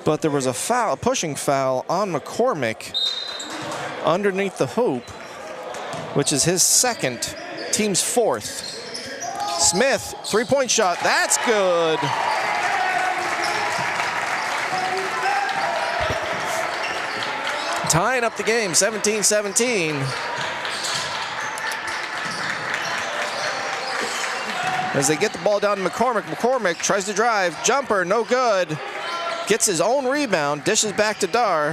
But there was a foul, a pushing foul on McCormick underneath the hoop, which is his second, team's fourth. Smith, three-point shot, that's good. Tying up the game, 17-17. As they get the ball down to McCormick. McCormick tries to drive, jumper, no good. Gets his own rebound, dishes back to Dar.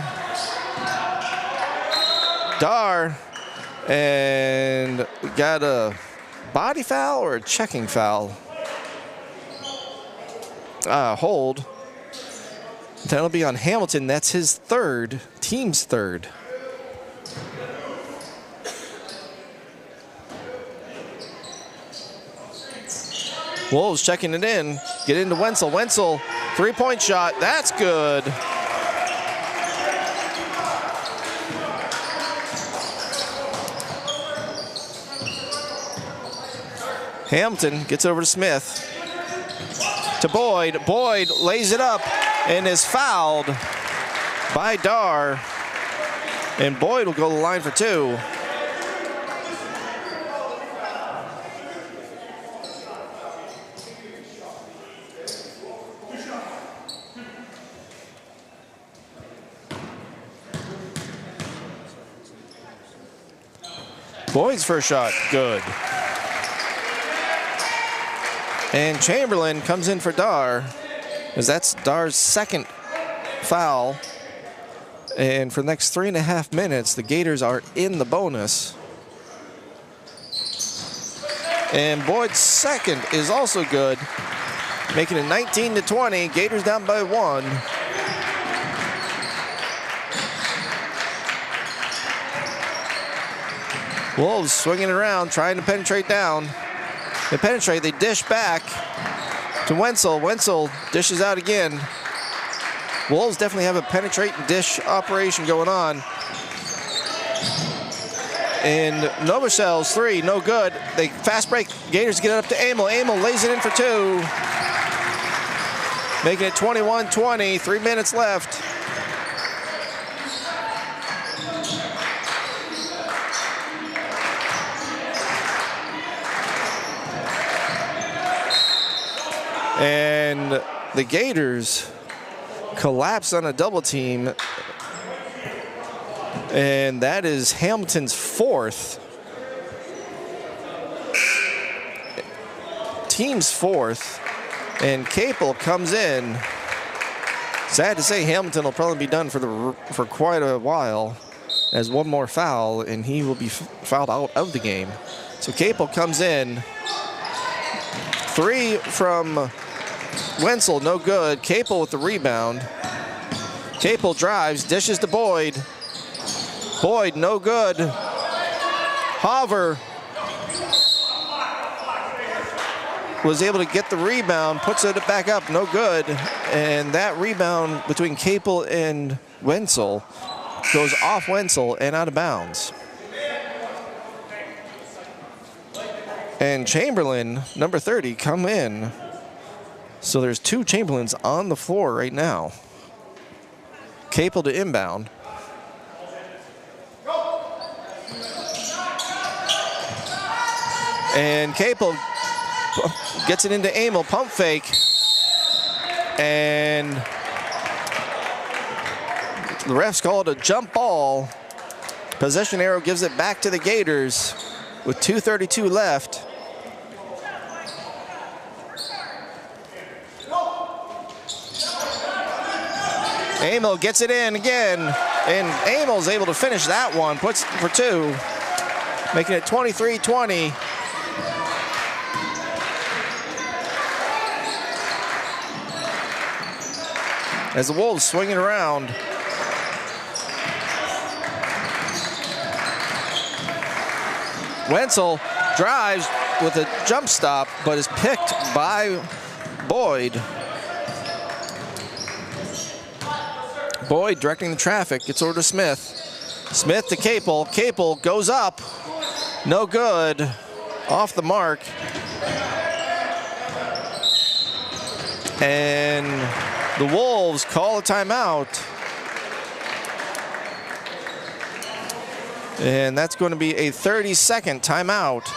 Dar, and we got a body foul or a checking foul? Hold. That'll be on Hamilton. That's his third, team's third. Wolves checking it in. Get into Wenzel. Wenzel, three-point shot. That's good. Hamilton gets over to Smith. To Boyd. Boyd lays it up and is fouled by Dar. And Boyd will go to the line for two. Boyd's first shot, good. And Chamberlain comes in for Dar, as that's Dar's second foul. And for the next 3.5 minutes, the Gators are in the bonus. And Boyd's second is also good, making it 19-20. Gators down by 1. Wolves swinging it around, trying to penetrate down. They penetrate, they dish back to Wenzel. Wenzel dishes out again. Wolves definitely have a penetrate and dish operation going on. And Novachel's three, no good. They fast break. Gators get it up to Amel. Amel lays it in for two. Making it 21-20, 3 minutes left. And the Gators collapse on a double team. And that is Hamilton's fourth. Team's fourth. And Capel comes in. Sad to say, Hamilton will probably be done for quite a while as one more foul, and he will be fouled out of the game. So Capel comes in. Three from Wenzel, no good. Capel with the rebound. Capel drives, dishes to Boyd. Boyd, no good. Hover was able to get the rebound, puts it back up, no good. And that rebound between Capel and Wenzel goes off Wenzel and out of bounds. And Chamberlain, number 30, come in. So there's two Chamberlains on the floor right now. Capel to inbound. And Capel gets it into Amel, pump fake. And the refs called a jump ball. Possession arrow gives it back to the Gators with 2:32 left. Amel gets it in again, and Amel's able to finish that one, puts for two, making it 23-20. As the Wolves swing it around. Wenzel drives with a jump stop, but is picked by Boyd. Boyd directing the traffic, gets over to Smith. Smith to Capel. Capel goes up. No good. Off the mark. And the Wolves call a timeout. And that's going to be a 30-second timeout.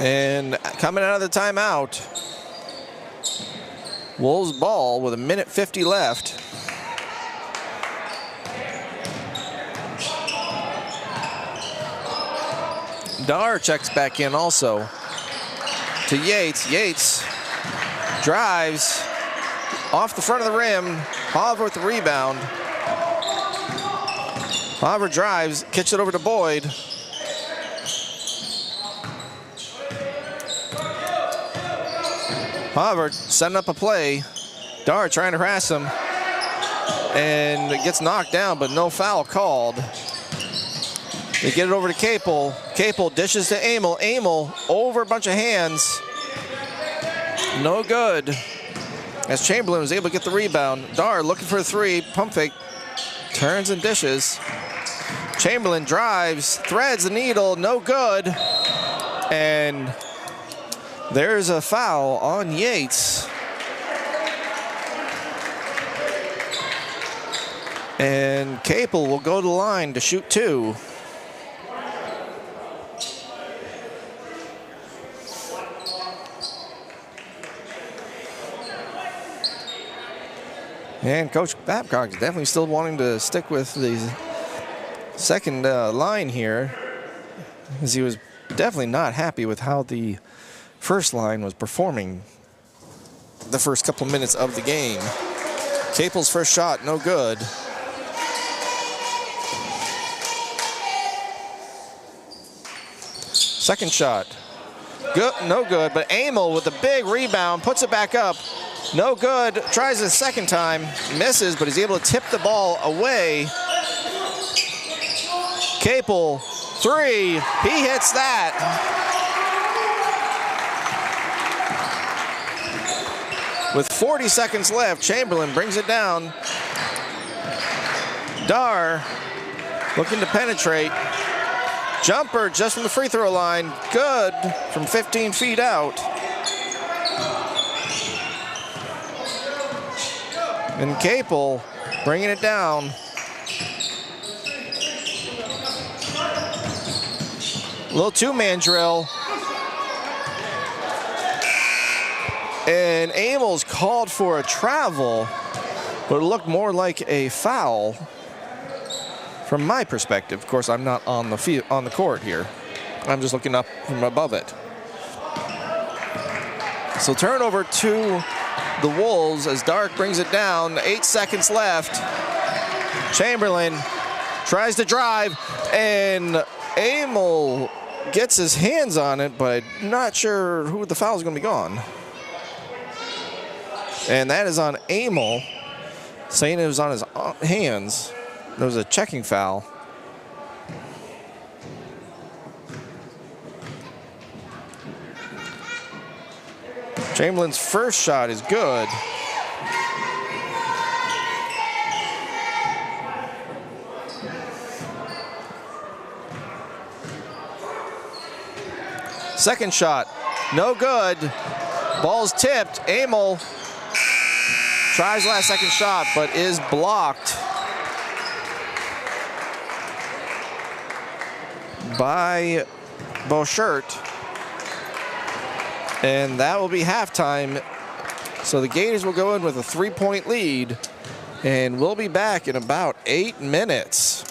And coming out of the timeout, Wolves ball with 1:50 left. Dar checks back in also to Yates. Yates drives off the front of the rim. Hover with the rebound. Hover drives, kicks it over to Boyd. Hover setting up a play. Dar trying to harass him. And it gets knocked down, but no foul called. They get it over to Capel. Capel dishes to Amel. Amel over a bunch of hands. No good. As Chamberlain was able to get the rebound. Dar looking for a three. Pump fake. Turns and dishes. Chamberlain drives. Threads the needle. No good. And there's a foul on Yates. And Capel will go to the line to shoot two. And Coach Babcock is definitely still wanting to stick with the second line here. as he was definitely not happy with how the first line was performing the first couple minutes of the game. Capel's first shot, no good. Second shot, good, no good, but Amel with a big rebound, puts it back up. No good, tries it a second time, misses, but he's able to tip the ball away. Capel, three, he hits that. With 40 seconds left, Chamberlain brings it down. Dar looking to penetrate. Jumper just from the free throw line, good from 15 feet out. And Capel bringing it down. Little two-man drill. And Amel's called for a travel, but it looked more like a foul from my perspective. Of course, I'm not on the court here. I'm just looking up from above it. So turnover to the Wolves as Dark brings it down. 8 seconds left. Chamberlain tries to drive, and Amel gets his hands on it, but I'm not sure who the foul is going to be on. And that is on Amel, saying it was on his hands. There was a checking foul. Chamberlain's first shot is good. Second shot, no good. Ball's tipped. Amel tries last second shot, but is blocked by Beauchert. And that will be halftime. So the Gators will go in with a 3-point lead, and we'll be back in about 8 minutes.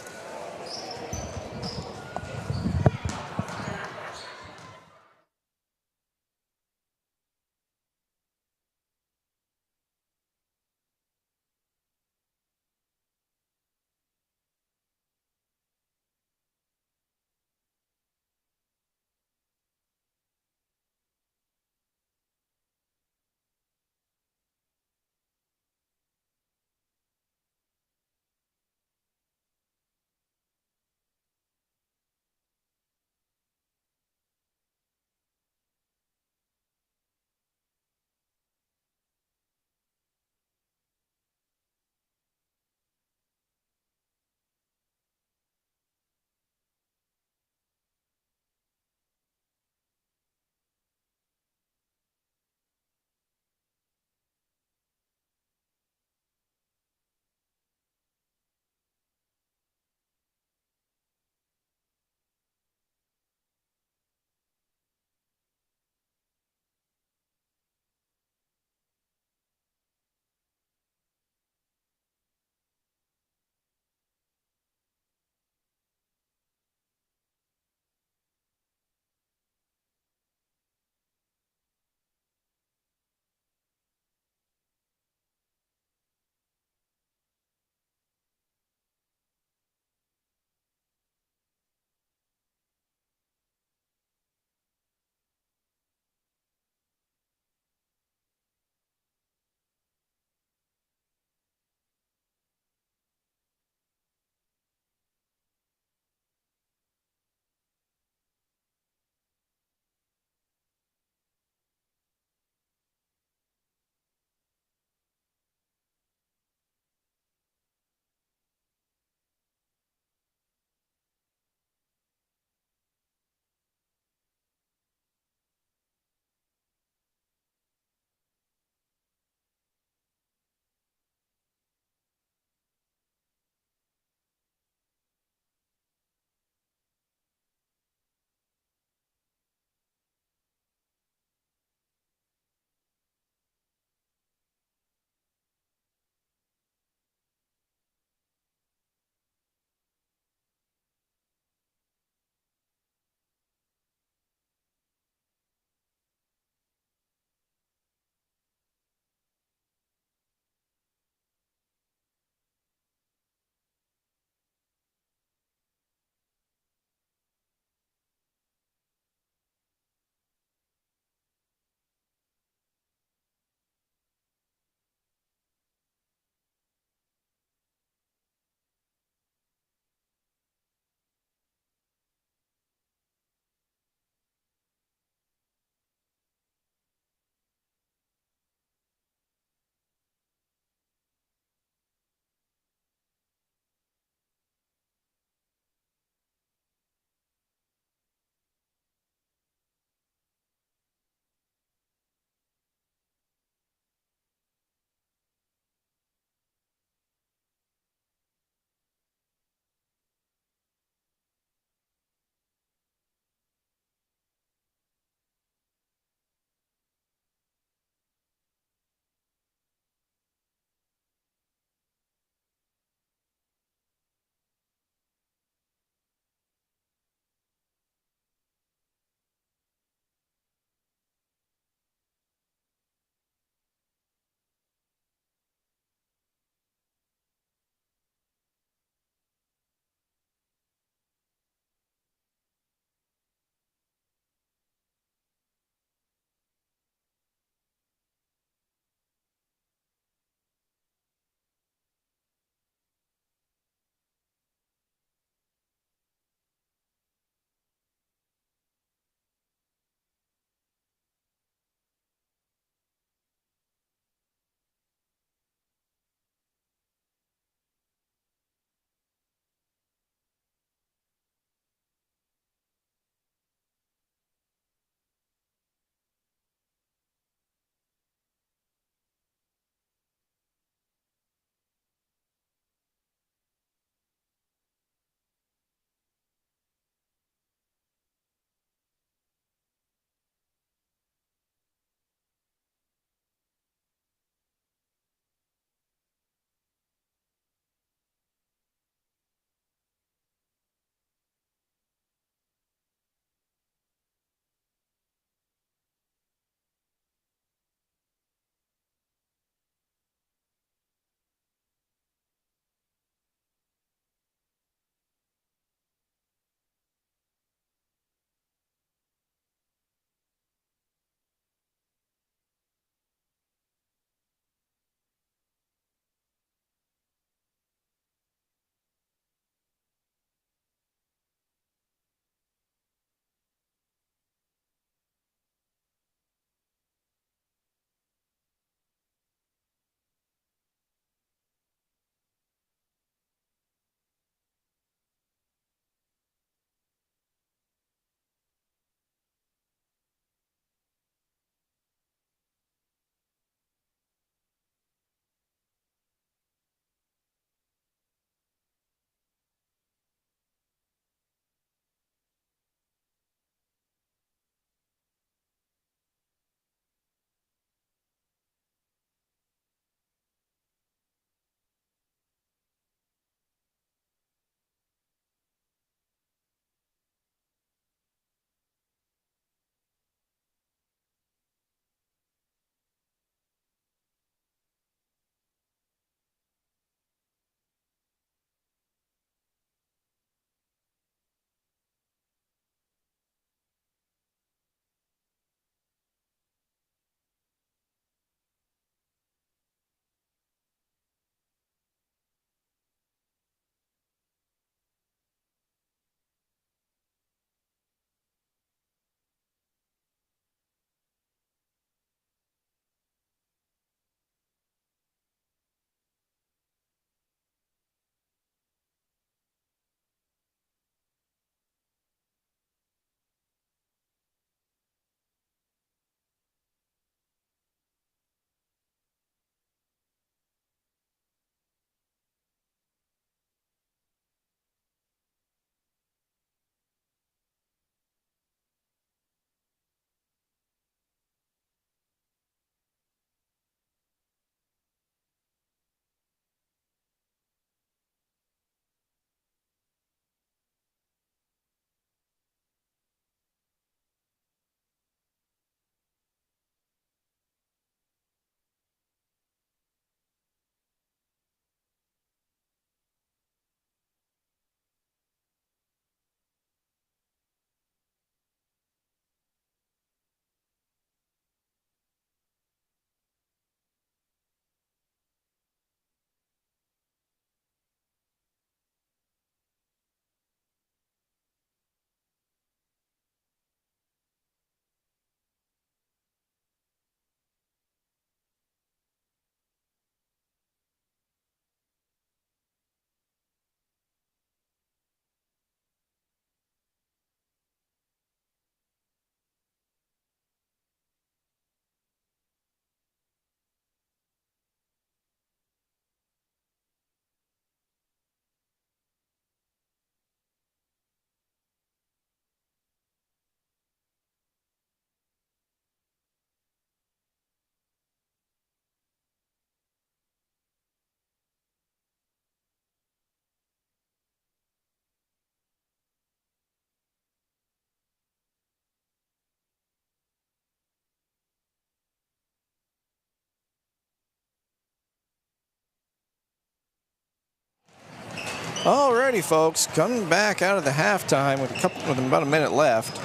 Alrighty, folks, coming back out of the halftime with about a minute left.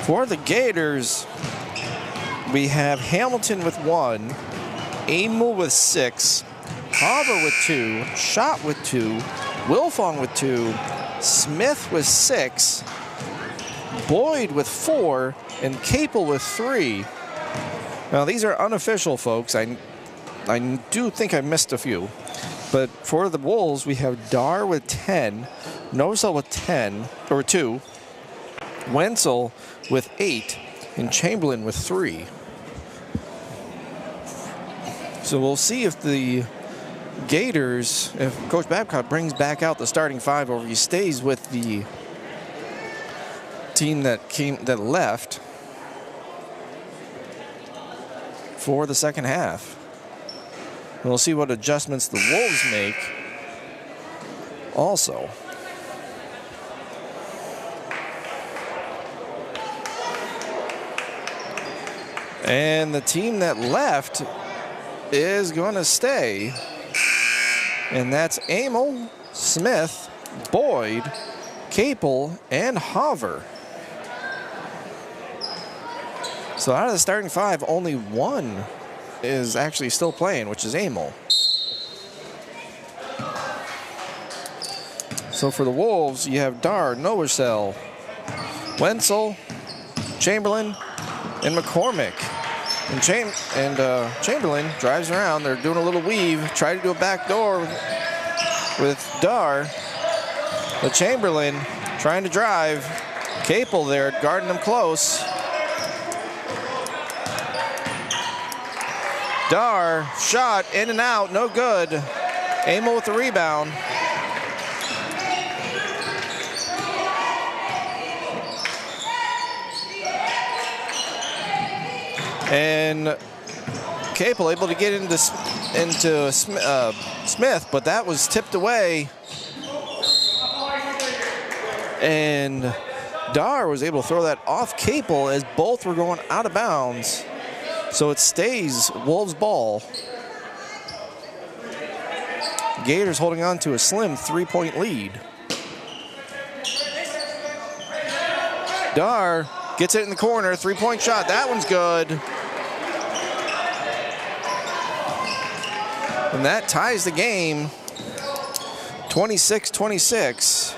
For the Gators, we have Hamilton with 1, Amel with 6, Hopper with 2, Schott with 2, Wilfong with 2, Smith with 6, Boyd with 4, and Capel with 3. Now, these are unofficial, folks. I do think I missed a few. But for the Wolves, we have Dar with 10, Novosel with 2, Wenzel with 8, and Chamberlain with 3. So we'll see if the Gators, if Coach Babcock brings back out the starting 5 or he stays with the team that left for the second half. And we'll see what adjustments the Wolves make also. And the team that left is going to stay. And that's Amel, Smith, Boyd, Capel, and Hover. So out of the starting 5, only 1 is actually still playing, which is Amel. So for the Wolves, you have Dar, Novosel, Wenzel, Chamberlain, and McCormick. And Chamberlain drives around. They're doing a little weave, try to do a back door with Dar. But Chamberlain trying to drive. Capel there guarding them close. Dar, shot, in and out, no good. Amel with the rebound. And Capel able to get into Smith, but that was tipped away. And Dar was able to throw that off Capel as both were going out of bounds. So it stays Wolves ball. Gators holding on to a slim 3-point lead. Dar gets it in the corner, 3-point shot. That one's good. And that ties the game, 26-26.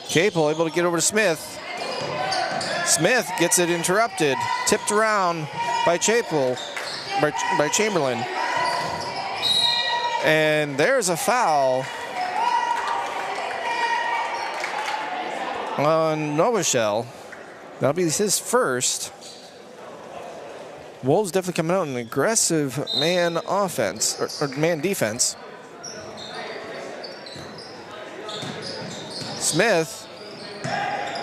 Capel able to get over to Smith. Smith gets it interrupted, tipped around by Chamberlain. And there's a foul on Novosel. That'll be his first. Wolves definitely coming out in an aggressive man offense, or man defense. Smith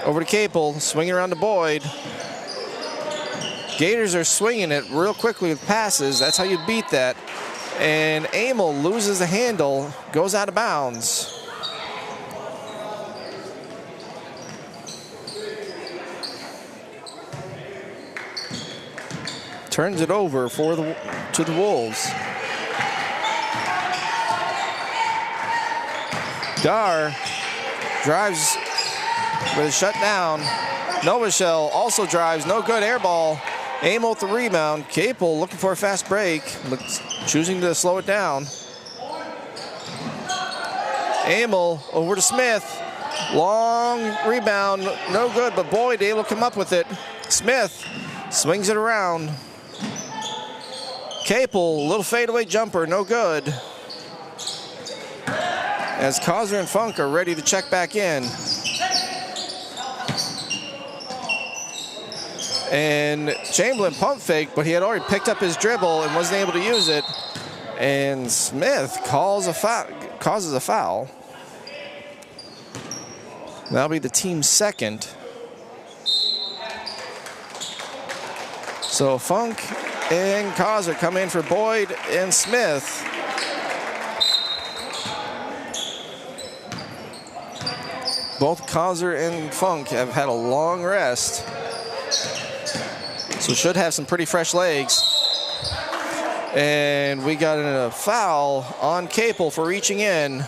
over to Capel, swinging around to Boyd. Gators are swinging it real quickly with passes. That's how you beat that. And Amel loses the handle, goes out of bounds. Turns it over to the Wolves. Dar drives with a shutdown. Novosel also drives, no good, air ball. Amel with the rebound. Capel looking for a fast break, choosing to slow it down. Amel over to Smith. Long rebound, no good, but Boyd able to come up with it. Smith swings it around. Capel, little fadeaway jumper, no good. As Causer and Funk are ready to check back in. And Chamberlain pump fake, but he had already picked up his dribble and wasn't able to use it. And Smith causes a foul. That'll be the team's second. So Funk and Causer come in for Boyd and Smith. Both Causer and Funk have had a long rest. So should have some pretty fresh legs. And we got a foul on Capel for reaching in.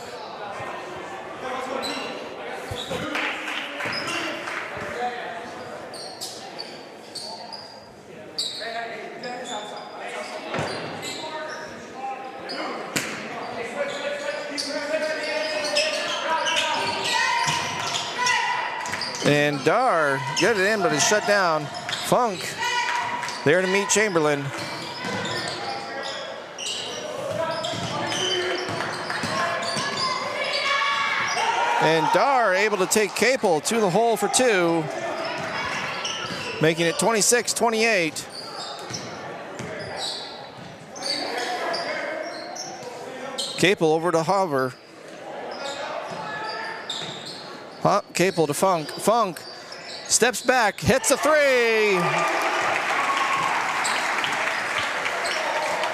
And Dar get it in, but it's shut down. Funk there to meet Chamberlain. And Dar able to take Capel to the hole for 2, making it 26-28. Capel over to Hover. Capel to Funk. Funk steps back, hits a 3.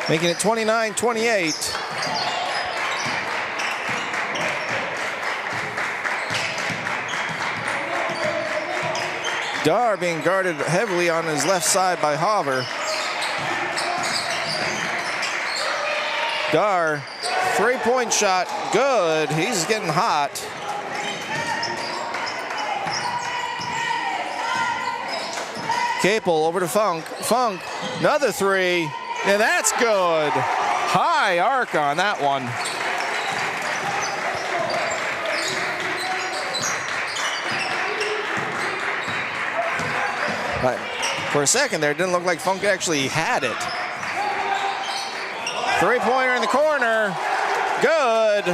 Making it 29-28. Dar being guarded heavily on his left side by Hover. Dar, 3-point shot, good. He's getting hot. Capel over to Funk. Funk, another 3. Yeah, that's good. High arc on that one. But for a second there, it didn't look like Funk actually had it. 3-pointer in the corner. Good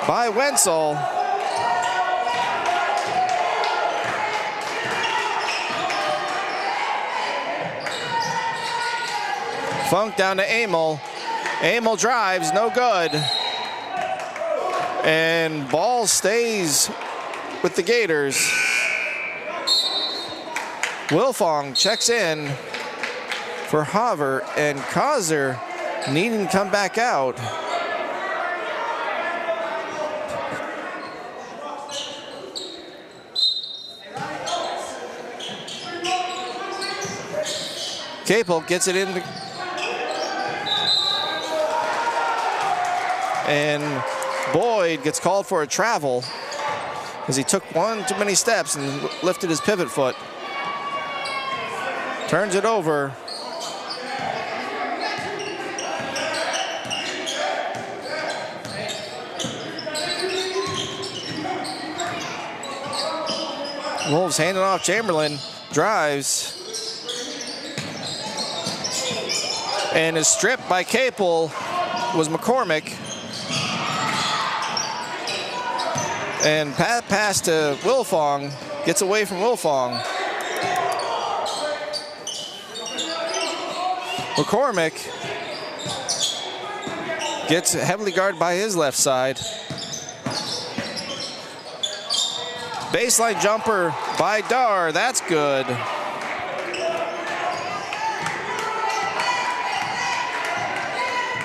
by Wenzel. Funk down to Amel. Amel drives, no good. And ball stays with the Gators. Wilfong checks in for Hover, and Kaiser needing to come back out. Capel gets it in. And Boyd gets called for a travel as he took one too many steps and lifted his pivot foot. Turns it over. Wolves handing off. Chamberlain drives and is stripped by Capel. Was McCormick. And pass to Wilfong, gets away from Wilfong. McCormick gets heavily guarded by his left side. Baseline jumper by Dar, that's good.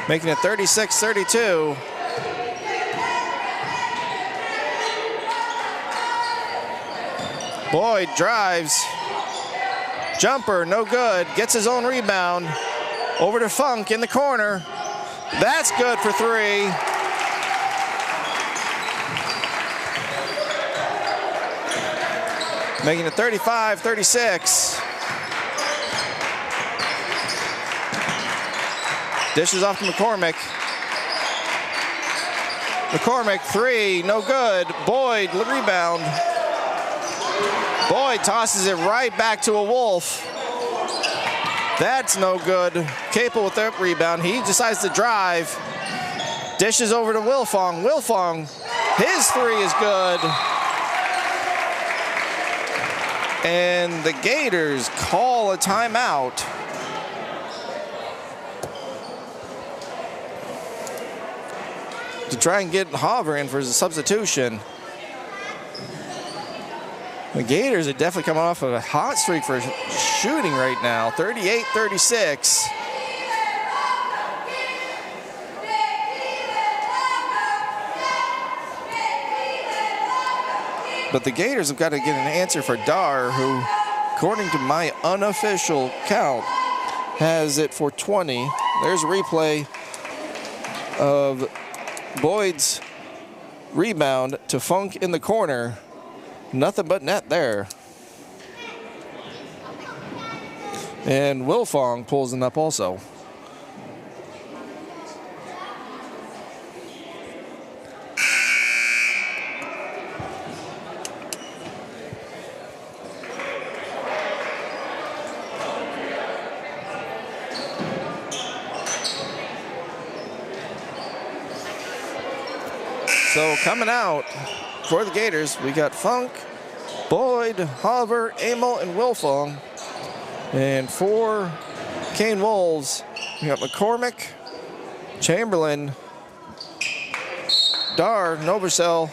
Making it 36-32. Boyd drives, jumper, no good, gets his own rebound, over to Funk in the corner. That's good for 3. Making it 35-36. Dishes off to McCormick. McCormick, 3, no good. Boyd, rebound. Boyd tosses it right back to a Wolf. That's no good. Capel with that rebound. He decides to drive. Dishes over to Wilfong. Wilfong, his 3 is good. And the Gators call a timeout. To try and get Hover in for his substitution. The Gators are definitely coming off of a hot streak for shooting right now, 38-36. But the Gators have got to get an answer for Dar, who according to my unofficial count, has it for 20. There's a replay of Boyd's rebound to Funk in the corner. Nothing but net there. And Wilfong pulls it up also. So coming out for the Gators, we got Funk, Boyd, Holiver, Amel, and Wilfong. And for Kane Wolves, we got McCormick, Chamberlain, Dar, Novosel,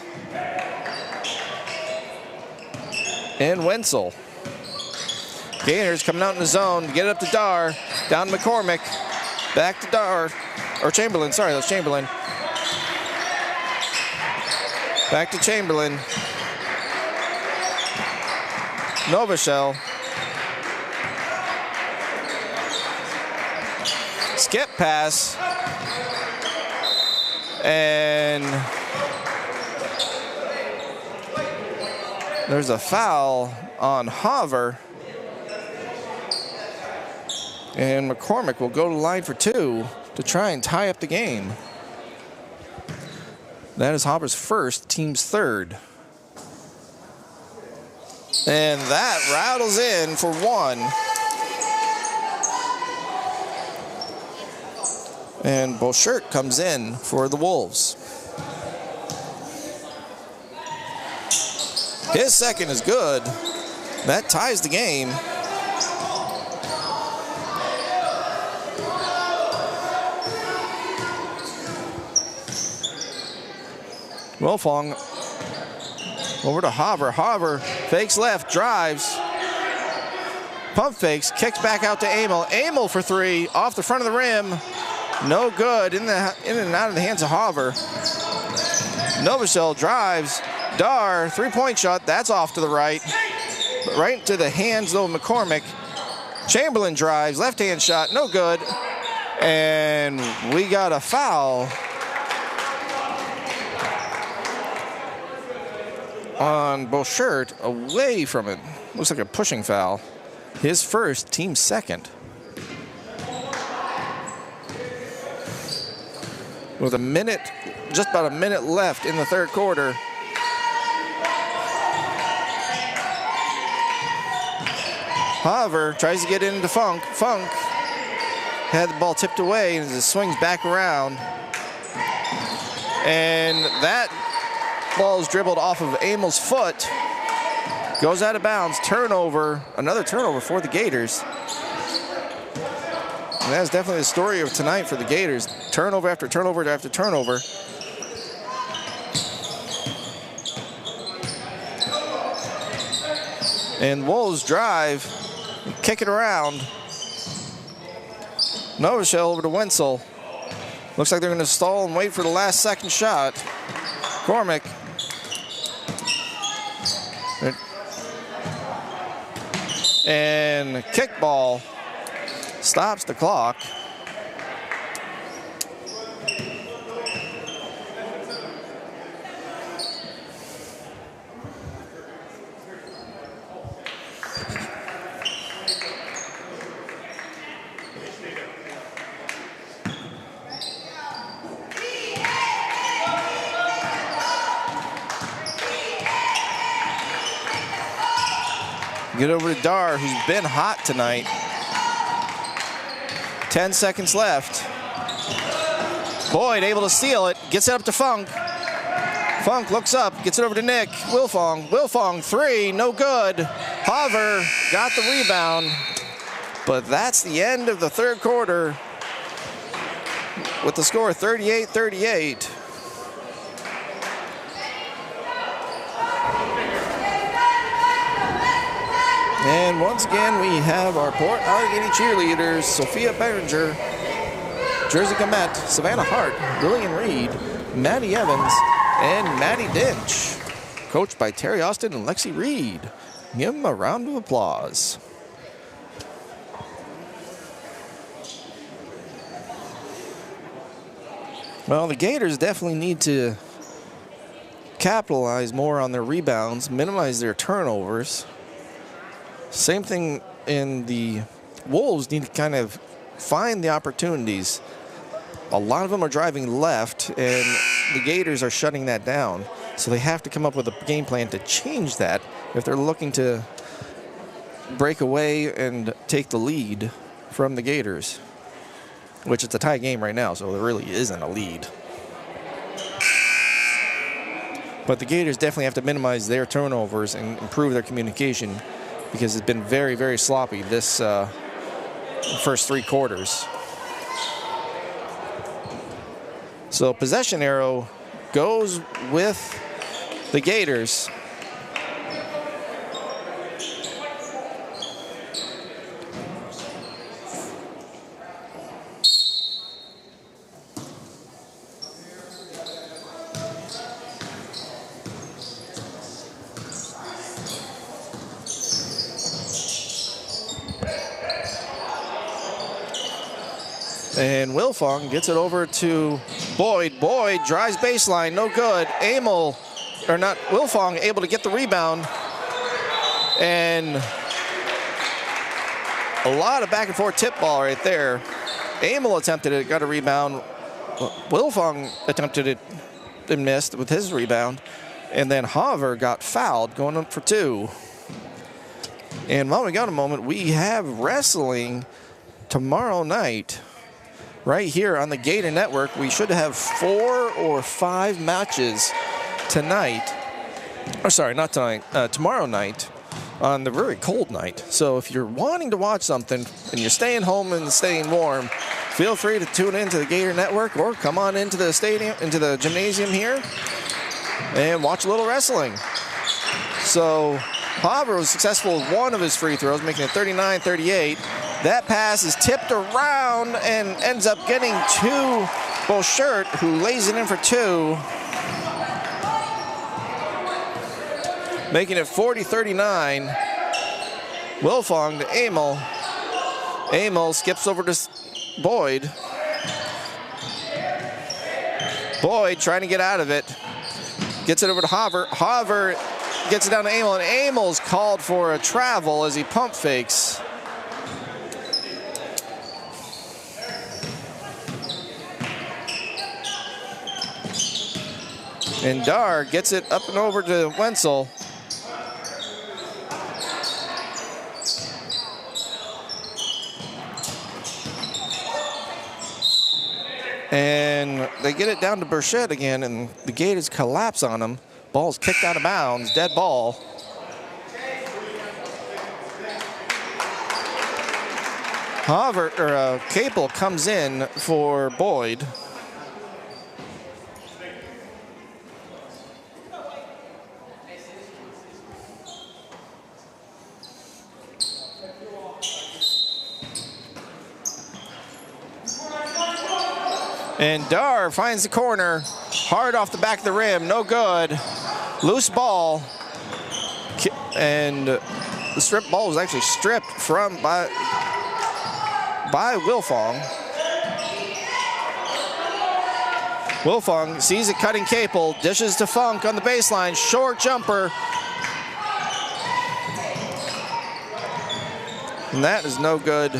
and Wenzel. Gators coming out in the zone, get it up to Dar, down to McCormick, back to Dar, or Chamberlain, sorry, that's Chamberlain. Back to Chamberlain. Novosel. Skip pass. And there's a foul on Hover. And McCormick will go to the line for 2 to try and tie up the game. That is Hopper's first, team's third. And that rattles in for 1. And Beauchert comes in for the Wolves. His second is good. That ties the game. Wilfong over to Hover. Hover fakes left, drives. Pump fakes, kicks back out to Amel. Amel for 3, off the front of the rim. No good, in and out of the hands of Hover. Novosel drives. Dar, 3-point shot, that's off to the right. Right into the hands though of McCormick. Chamberlain drives, left-hand shot, no good. And we got a foul on Beauchert, away from it. Looks like a pushing foul. His first, team second. With a minute, just about a minute left in the third quarter. Hover tries to get into Funk. Funk had the ball tipped away and it swings back around. And that ball is dribbled off of Amel's foot. Goes out of bounds. Turnover. Another turnover for the Gators. And that's definitely the story of tonight for the Gators. Turnover after turnover after turnover. And Wolves drive. Kick it around. Novosel over to Wenzel. Looks like they're going to stall and wait for the last second shot. Cormick. And kickball stops the clock. Get over to Dar, who's been hot tonight. 10 seconds left. Boyd able to steal it, gets it up to Funk. Funk looks up, gets it over to Nick. Wilfong, Wilfong, 3, no good. Hover got the rebound, but that's the end of the third quarter with the score 38-38. And once again, we have our Port Allegany cheerleaders, Sophia Behringer, Jersey Comet, Savannah Hart, Lillian Reed, Maddie Evans, and Maddie Dinch. Coached by Terry Austin and Lexi Reed. Give him a round of applause. Well, the Gators definitely need to capitalize more on their rebounds, minimize their turnovers. Same thing in the Wolves need to kind of find the opportunities. A lot of them are driving left, and the Gators are shutting that down. So they have to come up with a game plan to change that if they're looking to break away and take the lead from the Gators, which it's a tie game right now, so there really isn't a lead. But the Gators definitely have to minimize their turnovers and improve their communication, because it's been very, very sloppy this first 3 quarters. So possession arrow goes with the Gators. And Wilfong gets it over to Boyd. Boyd drives baseline, no good. Wilfong able to get the rebound. And a lot of back and forth tip ball right there. Amel attempted it, got a rebound. Wilfong attempted it and missed with his rebound. And then Hover got fouled, going up for 2. And while we got a moment, we have wrestling tomorrow night. Right here on the Gator Network. We should have 4 or 5 matches tonight. Or sorry, not tonight, tomorrow night on the very cold night. So if you're wanting to watch something and you're staying home and staying warm, feel free to tune into the Gator Network or come on into the stadium, into the gymnasium here and watch a little wrestling. So Haber was successful with 1 of his free throws, making it 39-38. That pass is tipped around and ends up getting to Beauchert, who lays it in for 2. Making it 40-39. Wilfong to Amel. Amel skips over to Boyd. Boyd trying to get out of it. Gets it over to Hover. Hover gets it down to Amel, and Amel's called for a travel as he pump fakes. And Dar gets it up and over to Wenzel. And they get it down to Burchett again, and the Gators collapse on him. Ball's kicked out of bounds, dead ball. Capel comes in for Boyd. And Dar finds the corner, hard off the back of the rim, no good. Loose ball, and the strip ball was actually stripped by Wilfong. Wilfong sees it cutting Capel, dishes to Funk on the baseline, short jumper. And that is no good.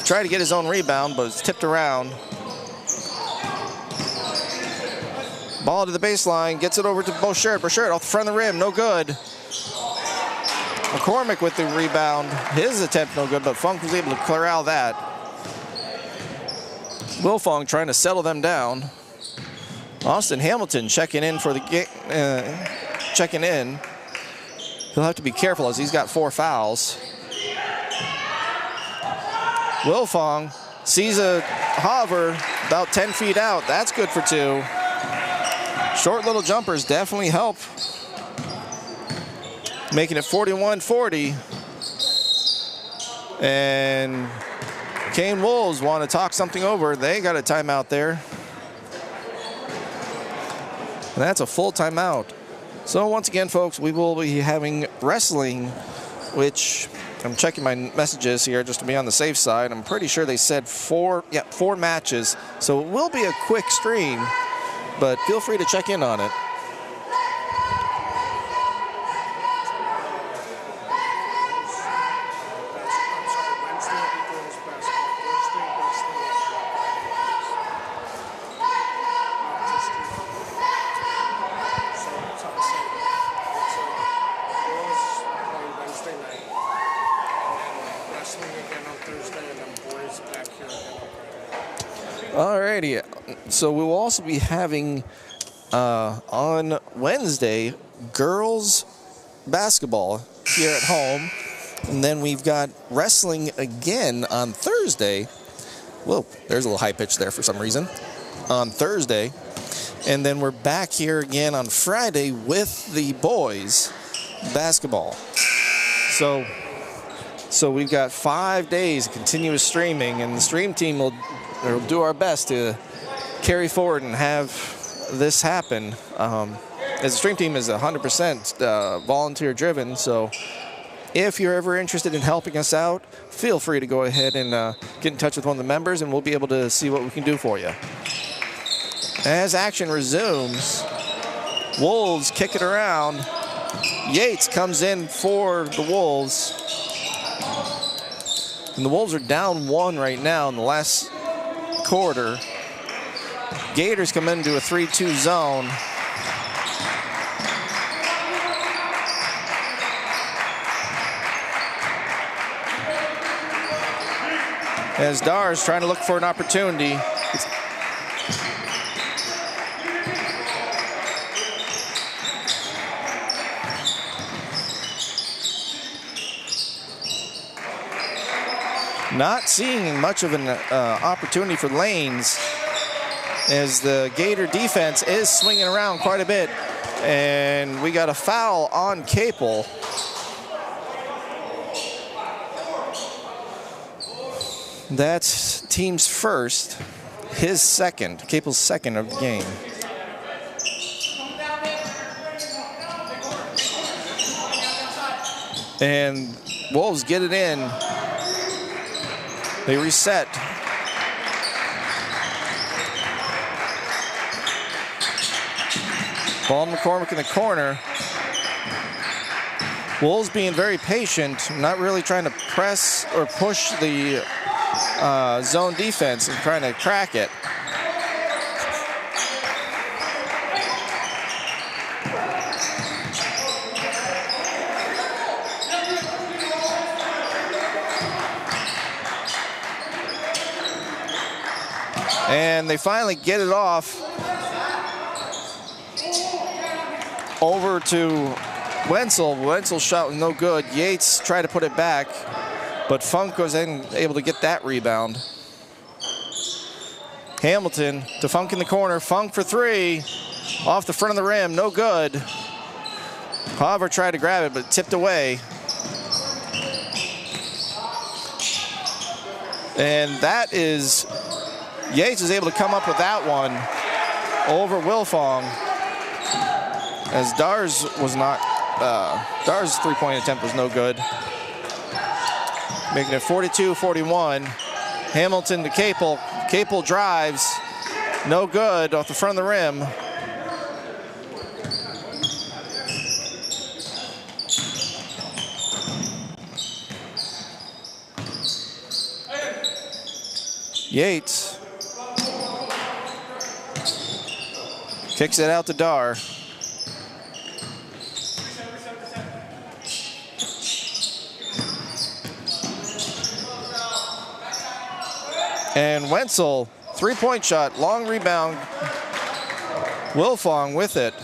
Tried to get his own rebound, but it's tipped around. Ball to the baseline, gets it over to Beauchert. Beauchert off the front of the rim, no good. McCormick with the rebound. His attempt no good, but Funk was able to corral that. Wilfong trying to settle them down. Austin Hamilton checking in for the checking in. He'll have to be careful as he's got 4 fouls. Wilfong sees a Hover about 10 feet out. That's good for 2. Short little jumpers definitely help. Making it 41-40. And Kane Wolves want to talk something over. They got a timeout there. And that's a full timeout. So once again, folks, we will be having wrestling which I'm checking my messages here just to be on the safe side. I'm pretty sure they said four matches. So it will be a quick stream, but feel free to check in on it. Alrighty, so we will also be having on Wednesday girls basketball here at home, and then we've got wrestling again on Thursday. Whoa, there's a little high pitch there for some reason. On Thursday, and then we're back here again on Friday with the boys basketball. So we've got 5 days of continuous streaming, and the stream team will do our best to carry forward and have this happen. As the stream team is 100% volunteer driven, so if you're ever interested in helping us out, feel free to go ahead and get in touch with one of the members, and we'll be able to see what we can do for you. As action resumes, Wolves kick it around. Yates comes in for the Wolves. And the Wolves are down 1 right now in the last quarter. Gators come into a 3-2 zone. As Dar's trying to look for an opportunity. Not seeing much of an opportunity for lanes, as the Gator defense is swinging around quite a bit. And we got a foul on Capel. That's team's first, his second, Capel's second of the game. And Wolves get it in. They reset. Ball McCormick in the corner. Wolves being very patient, not really trying to press or push the zone defense and trying to crack it. And they finally get it off over to Wenzel. Wenzel's shot was no good. Yates tried to put it back, but Funk was able to get that rebound. Hamilton to Funk in the corner. Funk for 3. Off the front of the rim, no good. Hover tried to grab it, but tipped away. And that is, Yates is able to come up with that one over Wilfong, as Dar's was not, Dar's three-point attempt was no good. Making it 42-41. Hamilton to Capel. Capel drives, no good, off the front of the rim. Yates kicks it out to Dar. And Wenzel, three-point shot, long rebound. Wilfong with it.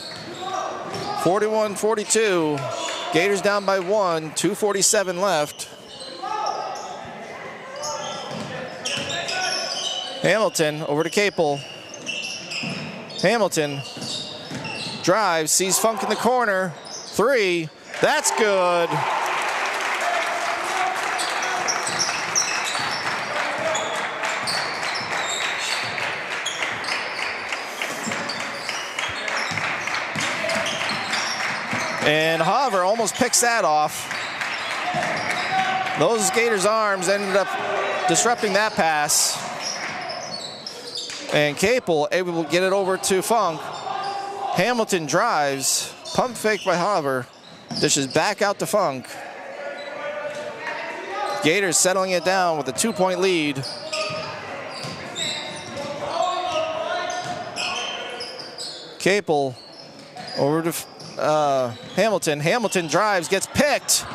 41-42. Gators down by 1, 2:47 left. Hamilton over to Capel. Hamilton drives, sees Funk in the corner. 3, that's good. And Hover almost picks that off. Those Gators' arms ended up disrupting that pass. And Capel able to get it over to Funk. Hamilton drives, pump fake by Haver, dishes back out to Funk. Gators settling it down with a 2-point lead. Capel over to Hamilton. Hamilton drives, gets picked.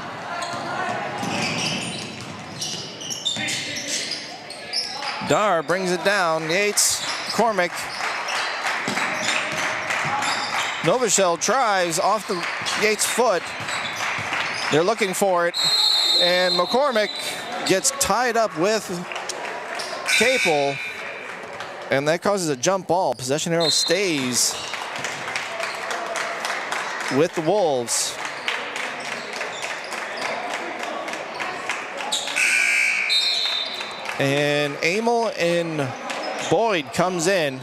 Dar brings it down. Yates, McCormick. Novashel tries off the Yates foot. They're looking for it. And McCormick gets tied up with Capel. And that causes a jump ball. Possession arrow stays with the Wolves. And Amel and Boyd comes in.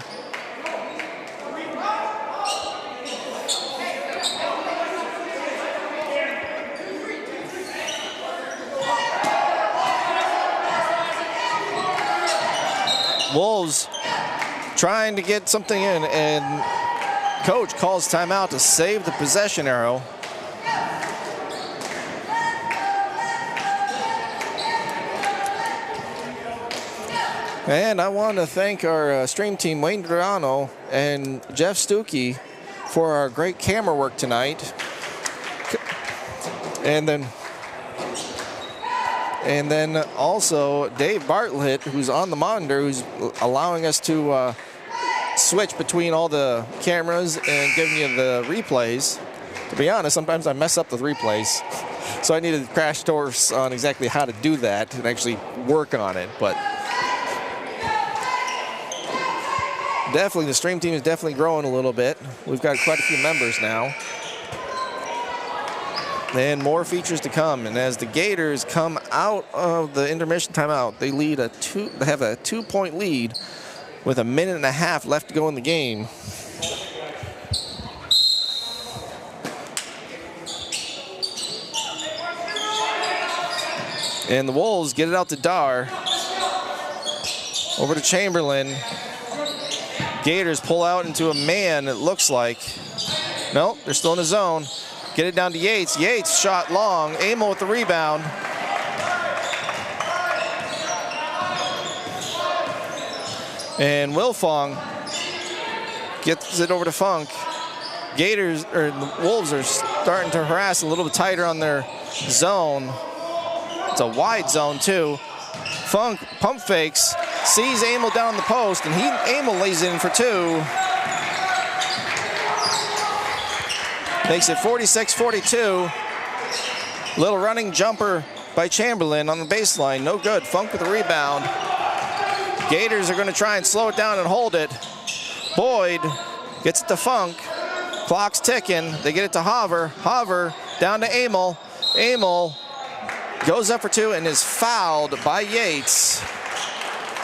Wolves trying to get something in, and coach calls timeout to save the possession arrow. And I want to thank our stream team, Wayne Durano and Jeff Stuckey, for our great camera work tonight. And then also Dave Bartlett, who's on the monitor, who's allowing us to switch between all the cameras and giving you the replays. To be honest, sometimes I mess up the replays. So I needed a crash course on exactly how to do that and actually work on it. But definitely, the stream team is definitely growing a little bit. We've got quite a few members now. And more features to come. And as the Gators come out of the intermission timeout, they have a 2-point lead with 1.5 minutes left to go in the game. And the Wolves get it out to Dar. Over to Chamberlain. Gators pull out into a man, it looks like. Nope, they're still in the zone. Get it down to Yates. Yates shot long. Amel with the rebound. And Wilfong gets it over to Funk. The Wolves are starting to harass a little bit tighter on their zone. It's a wide zone too. Funk pump fakes, sees Amel down on the post, and Amel lays it in for 2. Makes it 46-42. Little running jumper by Chamberlain on the baseline. No good. Funk with the rebound. Gators are going to try and slow it down and hold it. Boyd gets it to Funk. Clock's ticking. They get it to Haver. Haver down to Amel. Amel goes up for 2 and is fouled by Yates.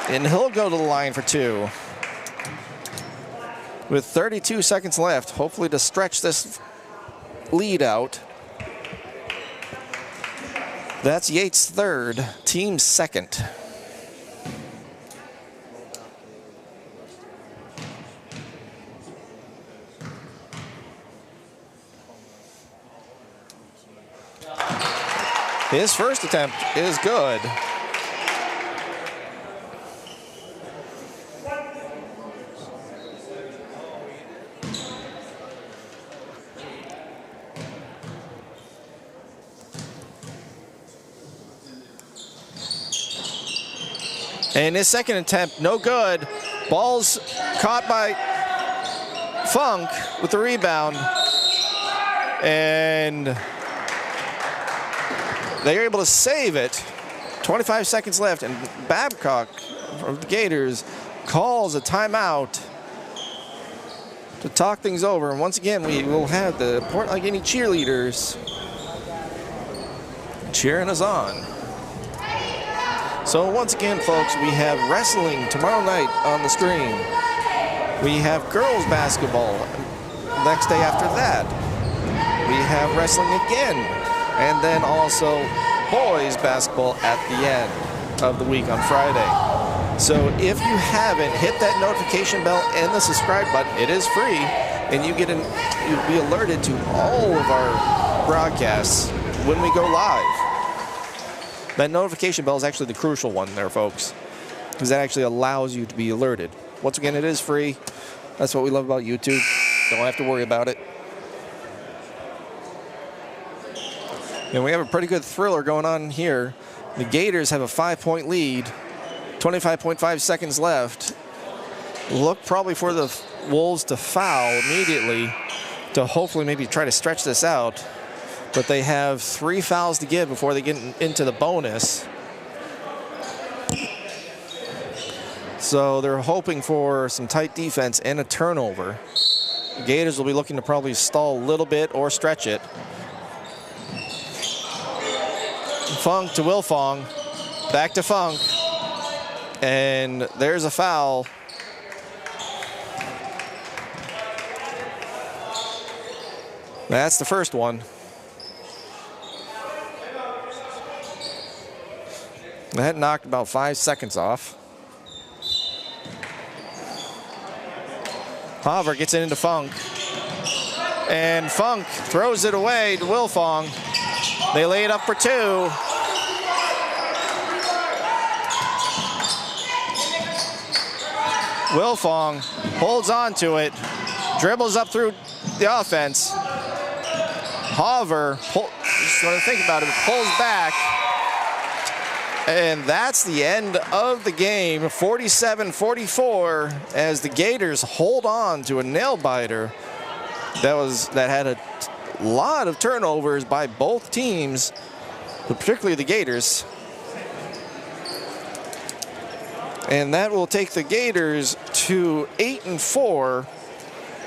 And he'll go to the line for 2. With 32 seconds left, hopefully to stretch this lead out. That's Yates' 3rd, team's 2nd. His first attempt is good. And his second attempt, no good. Ball's caught by Funk with the rebound. And they're able to save it. 25 seconds left, and Babcock from the Gators calls a timeout to talk things over. And once again, we will have the Port Allegany cheerleaders cheering us on. So once again, folks, we have wrestling tomorrow night on the screen. We have girls basketball next day after that. We have wrestling again. And then also boys basketball at the end of the week on Friday. So if you haven't, hit that notification bell and the subscribe button. It is free, and you'll be alerted to all of our broadcasts when we go live. That notification bell is actually the crucial one there, folks, because that actually allows you to be alerted. Once again, it is free. That's what we love about YouTube. Don't have to worry about it. And we have a pretty good thriller going on here. The Gators have a 5-point lead, 25.5 seconds left. Look probably for the Wolves to foul immediately to hopefully maybe try to stretch this out. But they have 3 fouls to give before they get into the bonus. So they're hoping for some tight defense and a turnover. The Gators will be looking to probably stall a little bit or stretch it. Funk to Wilfong, back to Funk, and there's a foul. That's the first one. That knocked about 5 seconds off. Hover gets it into Funk, and Funk throws it away to Wilfong. They lay it up for 2. Wilfong holds on to it, dribbles up through the offense. Hover, just want to think about it, pulls back. And that's the end of the game, 47-44, as the Gators hold on to a nail-biter that had a lot of turnovers by both teams, but particularly the Gators. And that will take the Gators to 8-4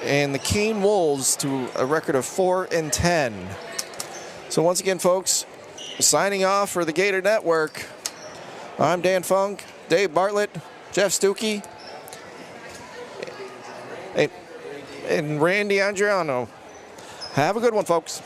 and the Kane Wolves to a record of 4-10. So once again, folks, signing off for the Gator Network, I'm Dan Funk, Dave Bartlett, Jeff Stuckey, and Randy Andriano. Have a good one, folks.